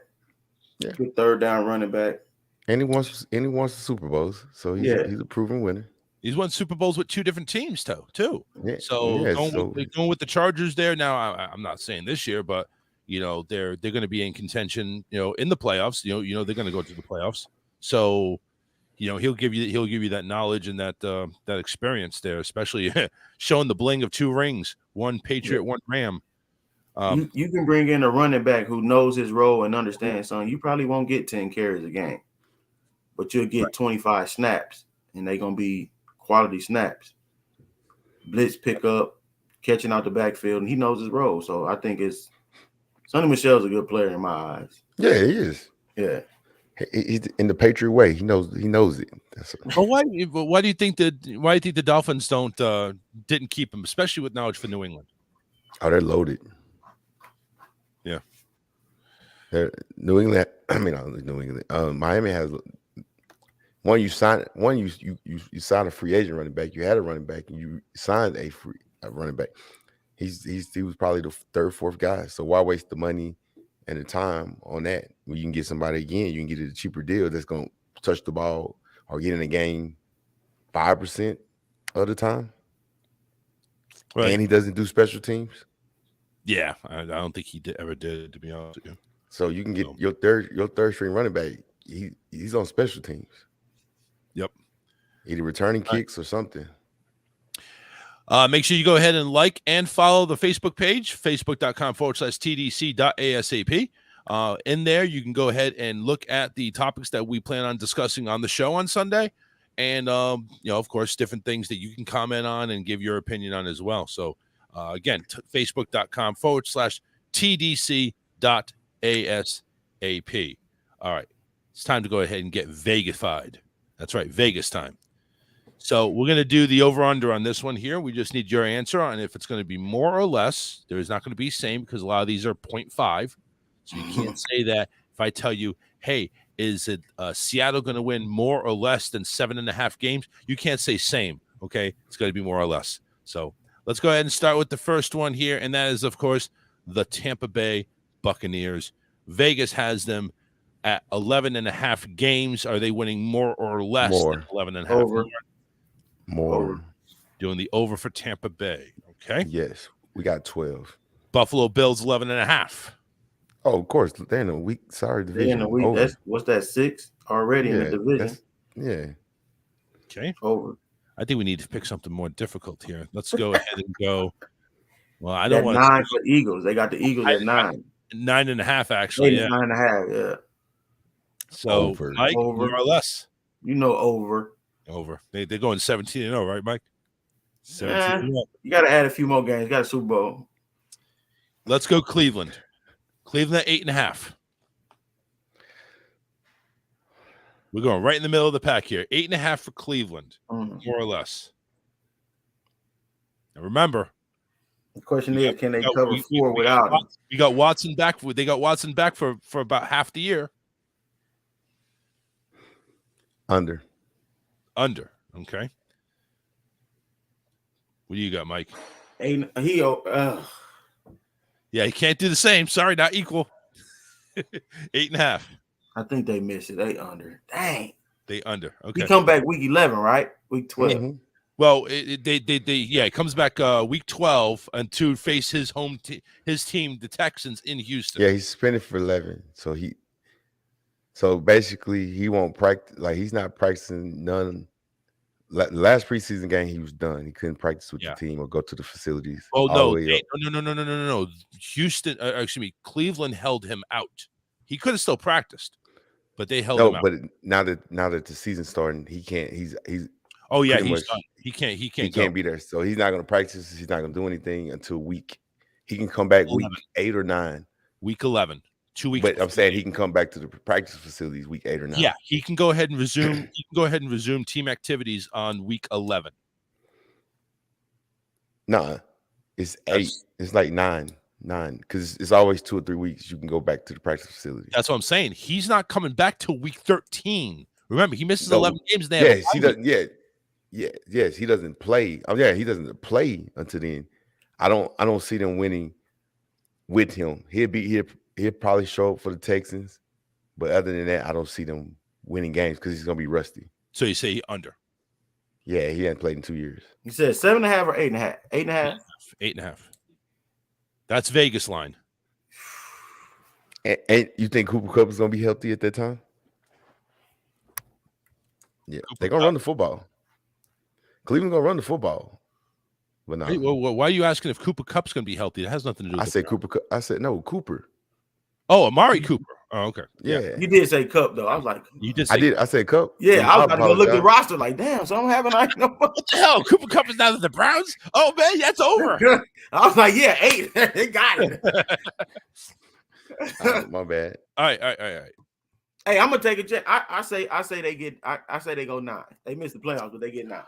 yeah. Good third down running back. And he wants the Super Bowls, so he's a proven winner. He's won Super Bowls with 2 different teams, too. Yeah. So going with the Chargers there. Now, I'm not saying this year, but they're going to be in contention. In the playoffs. They're going to go to the playoffs. So, he'll give you that knowledge and that experience there, especially showing the bling of 2 rings, 1 Patriot, 1 Ram. You can bring in a running back who knows his role and understands something. You probably won't get 10 carries a game, but you'll get 25 snaps, and they're going to be quality snaps. Blitz pickup, catching out the backfield, and he knows his role. So I think Sonny Michel's a good player in my eyes. Yeah, he is. Yeah. He's in the Patriot way. He knows it. But why do you think the Dolphins didn't keep him, especially with knowledge for New England? Oh, they're loaded. Yeah. New England. I mean, not New England. Miami has one. You sign a free agent running back. You had a running back, and you signed a running back. He was probably the 3rd, 4th guy. So why waste the money and the time on that? When you can get somebody again, you can get a cheaper deal that's going to touch the ball or get in a game 5% of the time, Right. and he doesn't do special teams. Yeah, I don't think he ever did, to be honest with you. So you can get your third string running back. He's on special teams. Yep. Either returning kicks or something. Make sure you go ahead and like and follow the Facebook page, facebook.com/tdc.asap. In there, you can go ahead and look at the topics that we plan on discussing on the show on Sunday. And, of course, different things that you can comment on and give your opinion on as well. So, again, facebook.com/tdc.asap. All right. It's time to go ahead and get Vegas-fied. That's right, Vegas time. So we're going to do the over-under on this one here. We just need your answer on if it's going to be more or less. There is not going to be same because a lot of these are 0.5. So you can't say that if I tell you, hey, is it Seattle going to win more or less than 7.5 games? You can't say same, okay? It's going to be more or less. So let's go ahead and start with the first one here, and that is, of course, the Tampa Bay Buccaneers. Vegas has them at 11.5 games. Are they winning more or less than 11.5? Over. More. Doing the over for Tampa Bay. Okay. Yes. We got 12. Buffalo Bills 11.5. Oh, of course. They're in a weak, sorry division. They're in a weak. What's that, 6 already in the division? Yeah. Okay. Over. I think we need to pick something more difficult here. Let's go ahead and go. Well, I don't want 9 for the Eagles. They got the Eagles at 9. 9.5, actually. 9.5, yeah. So, over. Mike, more or less. Over. Over. They're going 17-0, right, Mike? 17-0. You got to add a few more games. You got a Super Bowl. Let's go Cleveland. Cleveland at 8.5. We're going right in the middle of the pack here. 8.5 for Cleveland, more or less. Now remember, the question is, can they cover 4 without him? We got Watson back. They got Watson back for about half the year. Under. Okay. What do you got, Mike? Yeah, he can't do the same. Sorry, not equal. 8.5. I think they missed it. They under. Dang. They under. Okay. He come back week 11, right? Week 12. Mm-hmm. Well, it comes back week 12 and to face his his team, the Texans in Houston. Yeah, he's suspended for 11. So basically, he won't practice. Like, he's not practicing none. Last preseason game, he was done. He couldn't practice with the team or go to the facilities. Oh no! No! Cleveland held him out. He could have still practiced, but they held him out. But now that the season's starting, he can't. He's. Oh yeah, he's done. He can't be there. So he's not going to practice. He's not going to do anything until he can come back 11. week 8 or 9. Week 11. 2 weeks. But I'm saying he can come back to the practice facilities week 8 or 9. Yeah, he can go ahead and resume. He can go ahead and resume team activities on week 11. Nah, it's 8. It's like 9 because it's always 2 or 3 weeks. You can go back to the practice facility. That's what I'm saying. He's not coming back till week 13. Remember, he misses 11 games. Yes, he doesn't. Yes, he doesn't play. Oh yeah, he doesn't play until then. I don't see them winning with him. He'll probably show up for the Texans, but other than that, I don't see them winning games because he's gonna be rusty. So you say under? Yeah, he hasn't played in 2 years. You said 7.5 or 8.5? 8.5. 8.5. That's Vegas line. And you think Cooper Kupp is gonna be healthy at that time? Yeah, they're gonna run the football. Cleveland gonna run the football. But no. Hey, why are you asking if Cooper Kupp's gonna be healthy? That has nothing to do with I said Cooper Kupp. I said no, Cooper. Oh, Amari Cooper. Oh, okay. Yeah. You did say Kupp though. I was like, you did. I said Kupp. Yeah, I was about to go look at the roster like, damn. So I'm having like, what the hell? Cooper Kupp is now with the Browns. Oh man, that's over. I was like, yeah, 8. They got it. My bad. All right. Hey, I'm gonna take a check. I say they go 9. They missed the playoffs, but they get 9.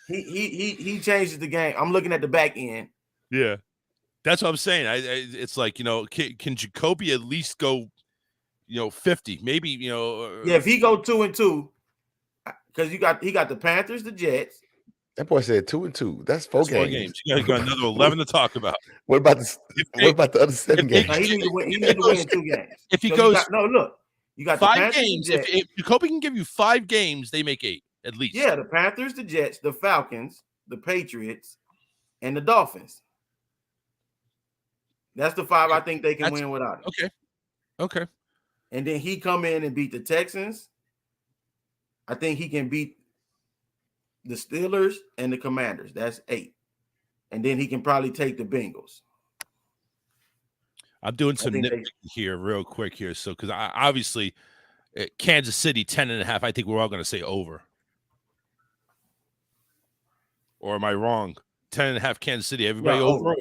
He changes the game. I'm looking at the back end. Yeah, that's what I'm saying. It's like, can Jacoby at least go, 50? Maybe, Yeah, if he go 2-2, because he got the Panthers, the Jets. That boy said 2-2. That's 4 games. You got another 11 to talk about. What about the other 7 games? No, he need to win 2 games. If he goes, look, you got 5 games. If Jacoby can give you 5 games, they make 8. at least. Yeah, the Panthers, the Jets, the Falcons, the Patriots, and the Dolphins. That's the 5 I think they can win without him. Okay. And then he come in and beat the Texans. I think he can beat the Steelers and the Commanders. That's 8. And then he can probably take the Bengals. I'm doing some nitpicking here real quick here. So, because I obviously Kansas City 10.5, I think we're all going to say over. Or am I wrong? 10.5 Kansas City. Everybody over?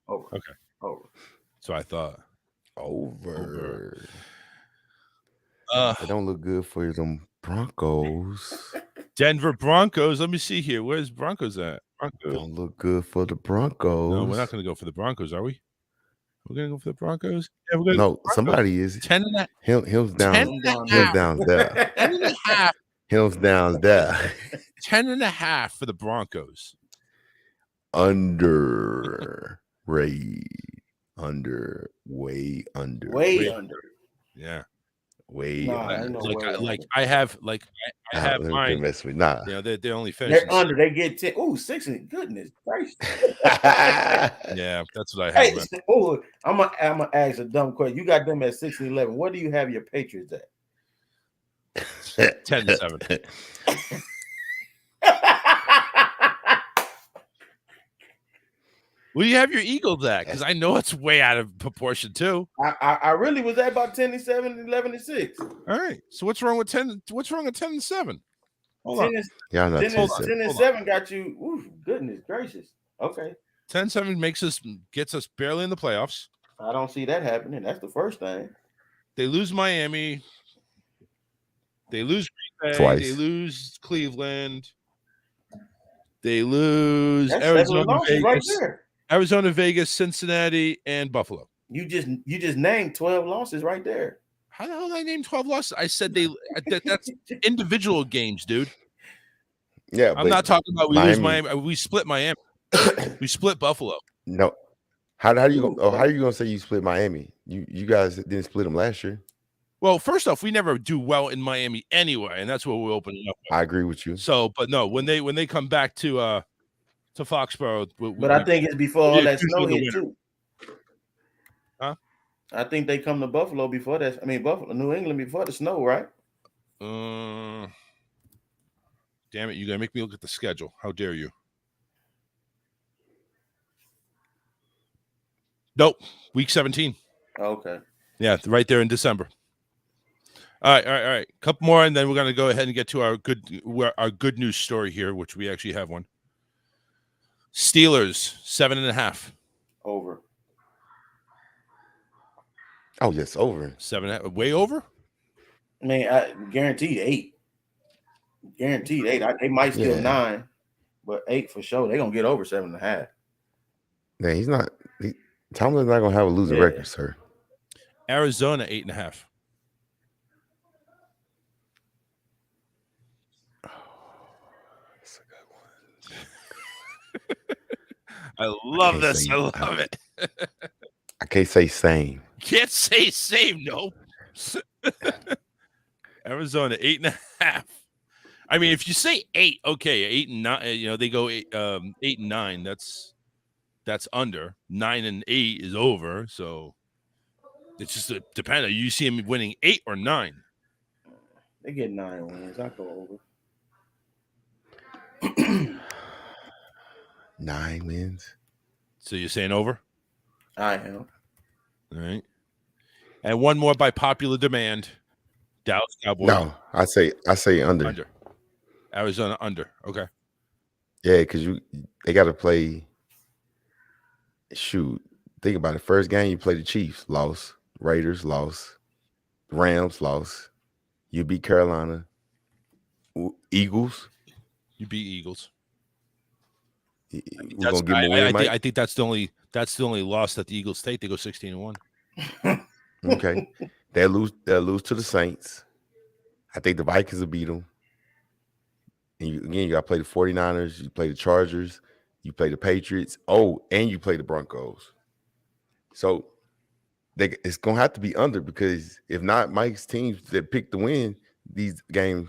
Okay. Over. So I thought. Over. They don't look good for them Broncos. Denver Broncos. Let me see here. Where's Broncos at? Broncos. Don't look good for the Broncos. No, we're not going to go for the Broncos, are we? We're going to go for the Broncos? Yeah, we're going to No, somebody is. 10.5. Hill's down. Hill's down there. 10.5. Hill's down there. 10.5 for the Broncos. Under. Way under. Yeah. Way like I have mine. Mess with nah. You know, they only finish. They're under. They get 10. Ooh, 6. Goodness gracious. Yeah, that's what I have. Hey, I'm gonna ask a dumb question. You got them at 6-11. What do you have your Patriots at? 10-7. Well, you have your Eagles at because I know it's way out of proportion too. I really was at about 10-7, 11-6. All right. So what's wrong with 10? What's wrong with 10-7? Hold on. 10-7 got you. Ooh, goodness gracious. Okay. 10-7 gets us barely in the playoffs. I don't see that happening. That's the first thing. They lose Miami. They lose Green Bay. Twice. They lose Cleveland. They lose That's Arizona, Vegas. right there. Arizona, Vegas, Cincinnati, and Buffalo. You just named 12 losses right there. How the hell did I name 12 losses? I said that's individual games, dude. Yeah, I'm not talking about we lose Miami. We split Miami. We split Buffalo. No. How are you gonna say you split Miami? You guys didn't split them last year. Well, first off, we never do well in Miami anyway, and that's what we're opening up with. I agree with you. So, but no, when they come back to Foxborough, I think it's before all that snow hit too. Huh? I think they come to Buffalo before that. I mean, New England before the snow, right? Damn it! You gotta make me look at the schedule. How dare you? Nope. Week 17. Okay. Yeah, right there in December. All right. Couple more, and then we're gonna go ahead and get to our good news story here, which we actually have one. Steelers 7.5. Over. Oh yes, over. 7.5. Way over. I mean, I guaranteed 8. Guaranteed 8. They might still 9, but 8 for sure. They're gonna get over 7.5. Man, he's not. Tomlin's not gonna have a losing record, sir. Arizona 8.5. That's a good one. I love this. I love it. I can't say same. Can't say same. No. Arizona 8.5. I mean, if you say 8, okay, 8 and 9. You know, they go 8 and 9. That's under. 9 and 8 is over. So it's just depends. You see him winning 8 or 9. They get 9 wins. I go over. 9 wins. So you're saying over? I am. All right. And one more by popular demand. Dallas Cowboys. No, I say under. Under. Arizona under. Okay. Yeah, because they got to play. Shoot, think about it. First game you play the Chiefs, lost. Raiders lost. Rams lost. You beat Carolina. Eagles. You beat Eagles. We're gonna give them a win, I think that's the only loss that the Eagles take. They go 16-1. Okay. They'll lose to the Saints. I think the Vikings will beat them. And you got to play the 49ers. You play the Chargers. You play the Patriots. Oh, and you play the Broncos. So it's going to have to be under because if not, Mike's teams that pick to win these games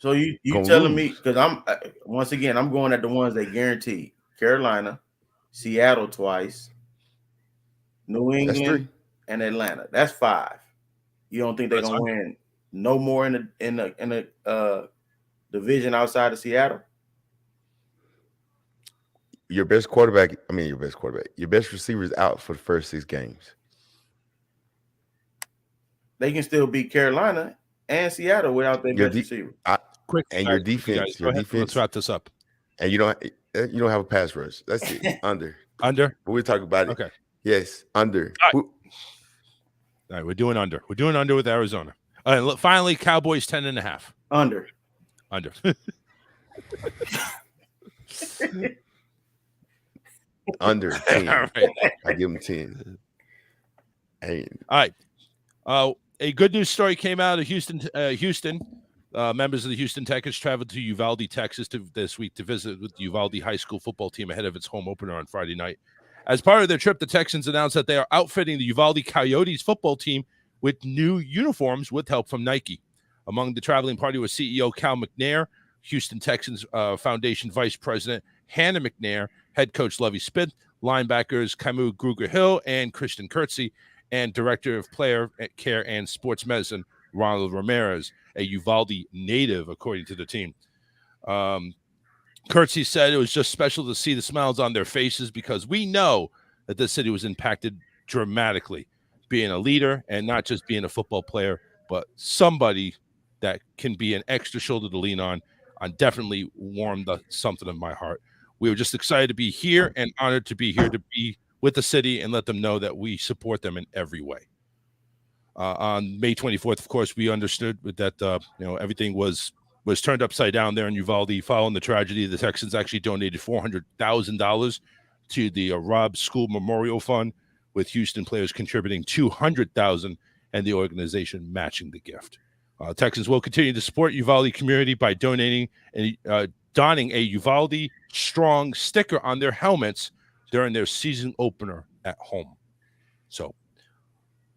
So you telling me, because I'm once again I'm going at the ones they guaranteed: Carolina, Seattle twice, New England, and Atlanta. That's 5. You don't think they're gonna win no more in the division outside of Seattle? Your best receiver is out for the first 6 games. They can still beat Carolina and Seattle without their best receiver. Your defense. Let's wrap this up. And you don't have a pass rush. That's it. Under. Under. We'll talk about it. Okay. Yes, under. All right, we're doing under. We're doing under with Arizona. All right, look, finally, Cowboys 10.5. Under. Under 10. All right. I give them 10. All right. A good news story came out of Houston. Members of the Houston Texans traveled to Uvalde, Texas this week to visit with the Uvalde High School football team ahead of its home opener on Friday night. As part of their trip, the Texans announced that they are outfitting the Uvalde Coyotes football team with new uniforms with help from Nike. Among the traveling party was CEO Cal McNair, Houston Texans Foundation Vice President Hannah McNair, head coach Lovie Smith, linebackers Camus Gruger-Hill and Christian Kurtzy, and Director of Player Care and Sports Medicine Ronald Ramirez, a Uvalde native, according to the team. Kurtzy said it was just special to see the smiles on their faces because we know that the city was impacted dramatically, being a leader and not just being a football player, but somebody that can be an extra shoulder to lean on definitely warmed something in my heart. We were just excited to be here and honored to be here to be with the city and let them know that we support them in every way. On May 24th, of course, we understood that everything was turned upside down there in Uvalde following the tragedy. The Texans actually donated $400,000 to the Robb School Memorial Fund, with Houston players contributing $200,000 and the organization matching the gift. Texans will continue to support Uvalde community by donating and donning a Uvalde Strong sticker on their helmets during their season opener at home. So,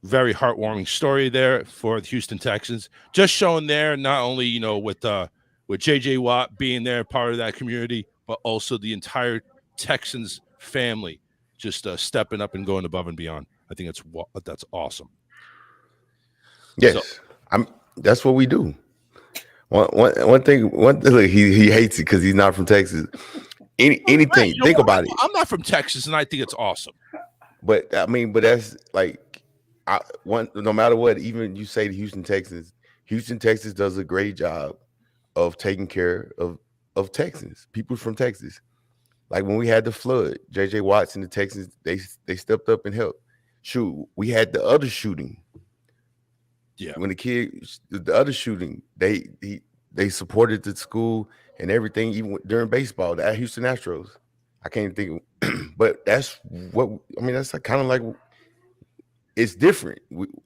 very heartwarming story there for the Houston Texans. Just showing there, not only with J.J. Watt being there, part of that community, but also the entire Texans family just stepping up and going above and beyond. I think that's awesome. Yes, that's what we do. One thing. Look, he hates it because he's not from Texas. Anything. Right, think about it. I'm not from Texas, and I think it's awesome. But that's like, no matter what, even you say the Houston Texans does a great job of taking care of Texans, people from Texas. Like when we had the flood, J.J. Watts and the Texans, they stepped up and helped. Shoot, we had the other shooting. Yeah, when the other shooting, they supported the school and everything, even during baseball, the Houston Astros. I can't think of, but that's that's kind of like, it's different.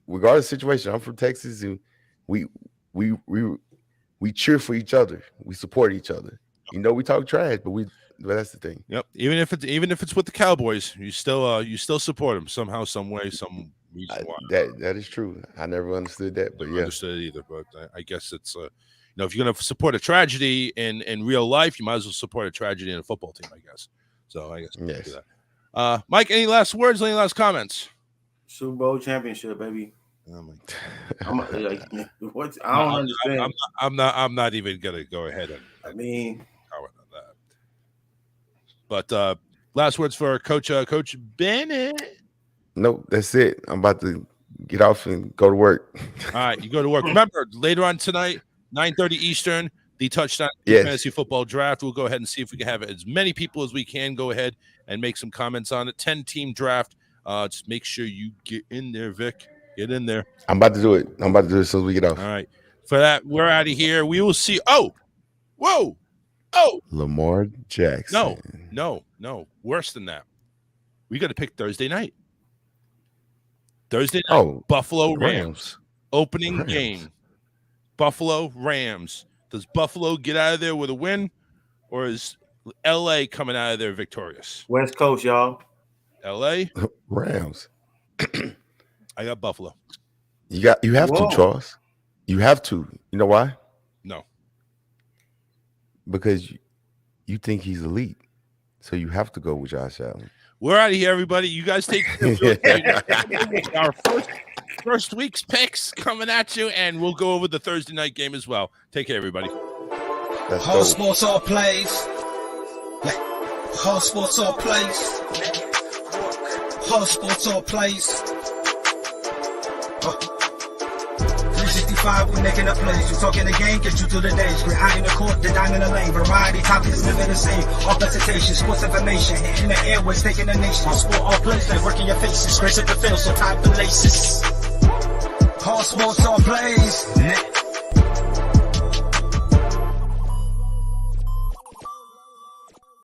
Regardless of the situation, I'm from Texas, and we cheer for each other. We support each other. We talk trash, but that's the thing. Yep. Even if it's with the Cowboys, you still support them somehow, some way, some reason why. That is true. I never understood that, but yeah, understood it either. But I guess it's if you're going to support a tragedy in real life, you might as well support a tragedy in a football team, I guess. So I guess yes. Do that. Mike, any last words? Any last comments? Super Bowl championship, baby. Oh my God. I don't understand. I'm not even gonna go ahead and comment on that. But last words for Coach Bennett. Nope, that's it. I'm about to get off and go to work. All right, you go to work. Remember, later on tonight, 9:30 Eastern, the Touchdown Fantasy Football Draft. We'll go ahead and see if we can have as many people as we can go ahead and make some comments on it. 10-team draft. Just make sure you get in there, Vic. Get in there. I'm about to do it. As soon as we get off. All right. For that, we're out of here. We will see. Oh, Lamar Jackson. No. Worse than that. We got to pick Thursday night. Buffalo Rams. Opening game. Buffalo Rams. Does Buffalo get out of there with a win, or is LA coming out of there victorious? West Coast, y'all. LA Rams. I got Buffalo. You have to, Charles. You have to. You know why? No. because you think he's elite, so you have to go with Josh Allen. We're out of here, everybody. You guys take our first week's picks coming at you, and we'll go over the Thursday night game as well. Take care, everybody. All sports, all plays. All sports, all plays. All sports, all plays. 365, we making up plays. You talking the game, get you through the days. We're high in the court, the dime in the lane. Variety, topics, living the same. All presentation, sports information. In the airways, taking the nation. All sport, all plays, like working your faces. Grace at the field, so tie the laces. All sports, all plays.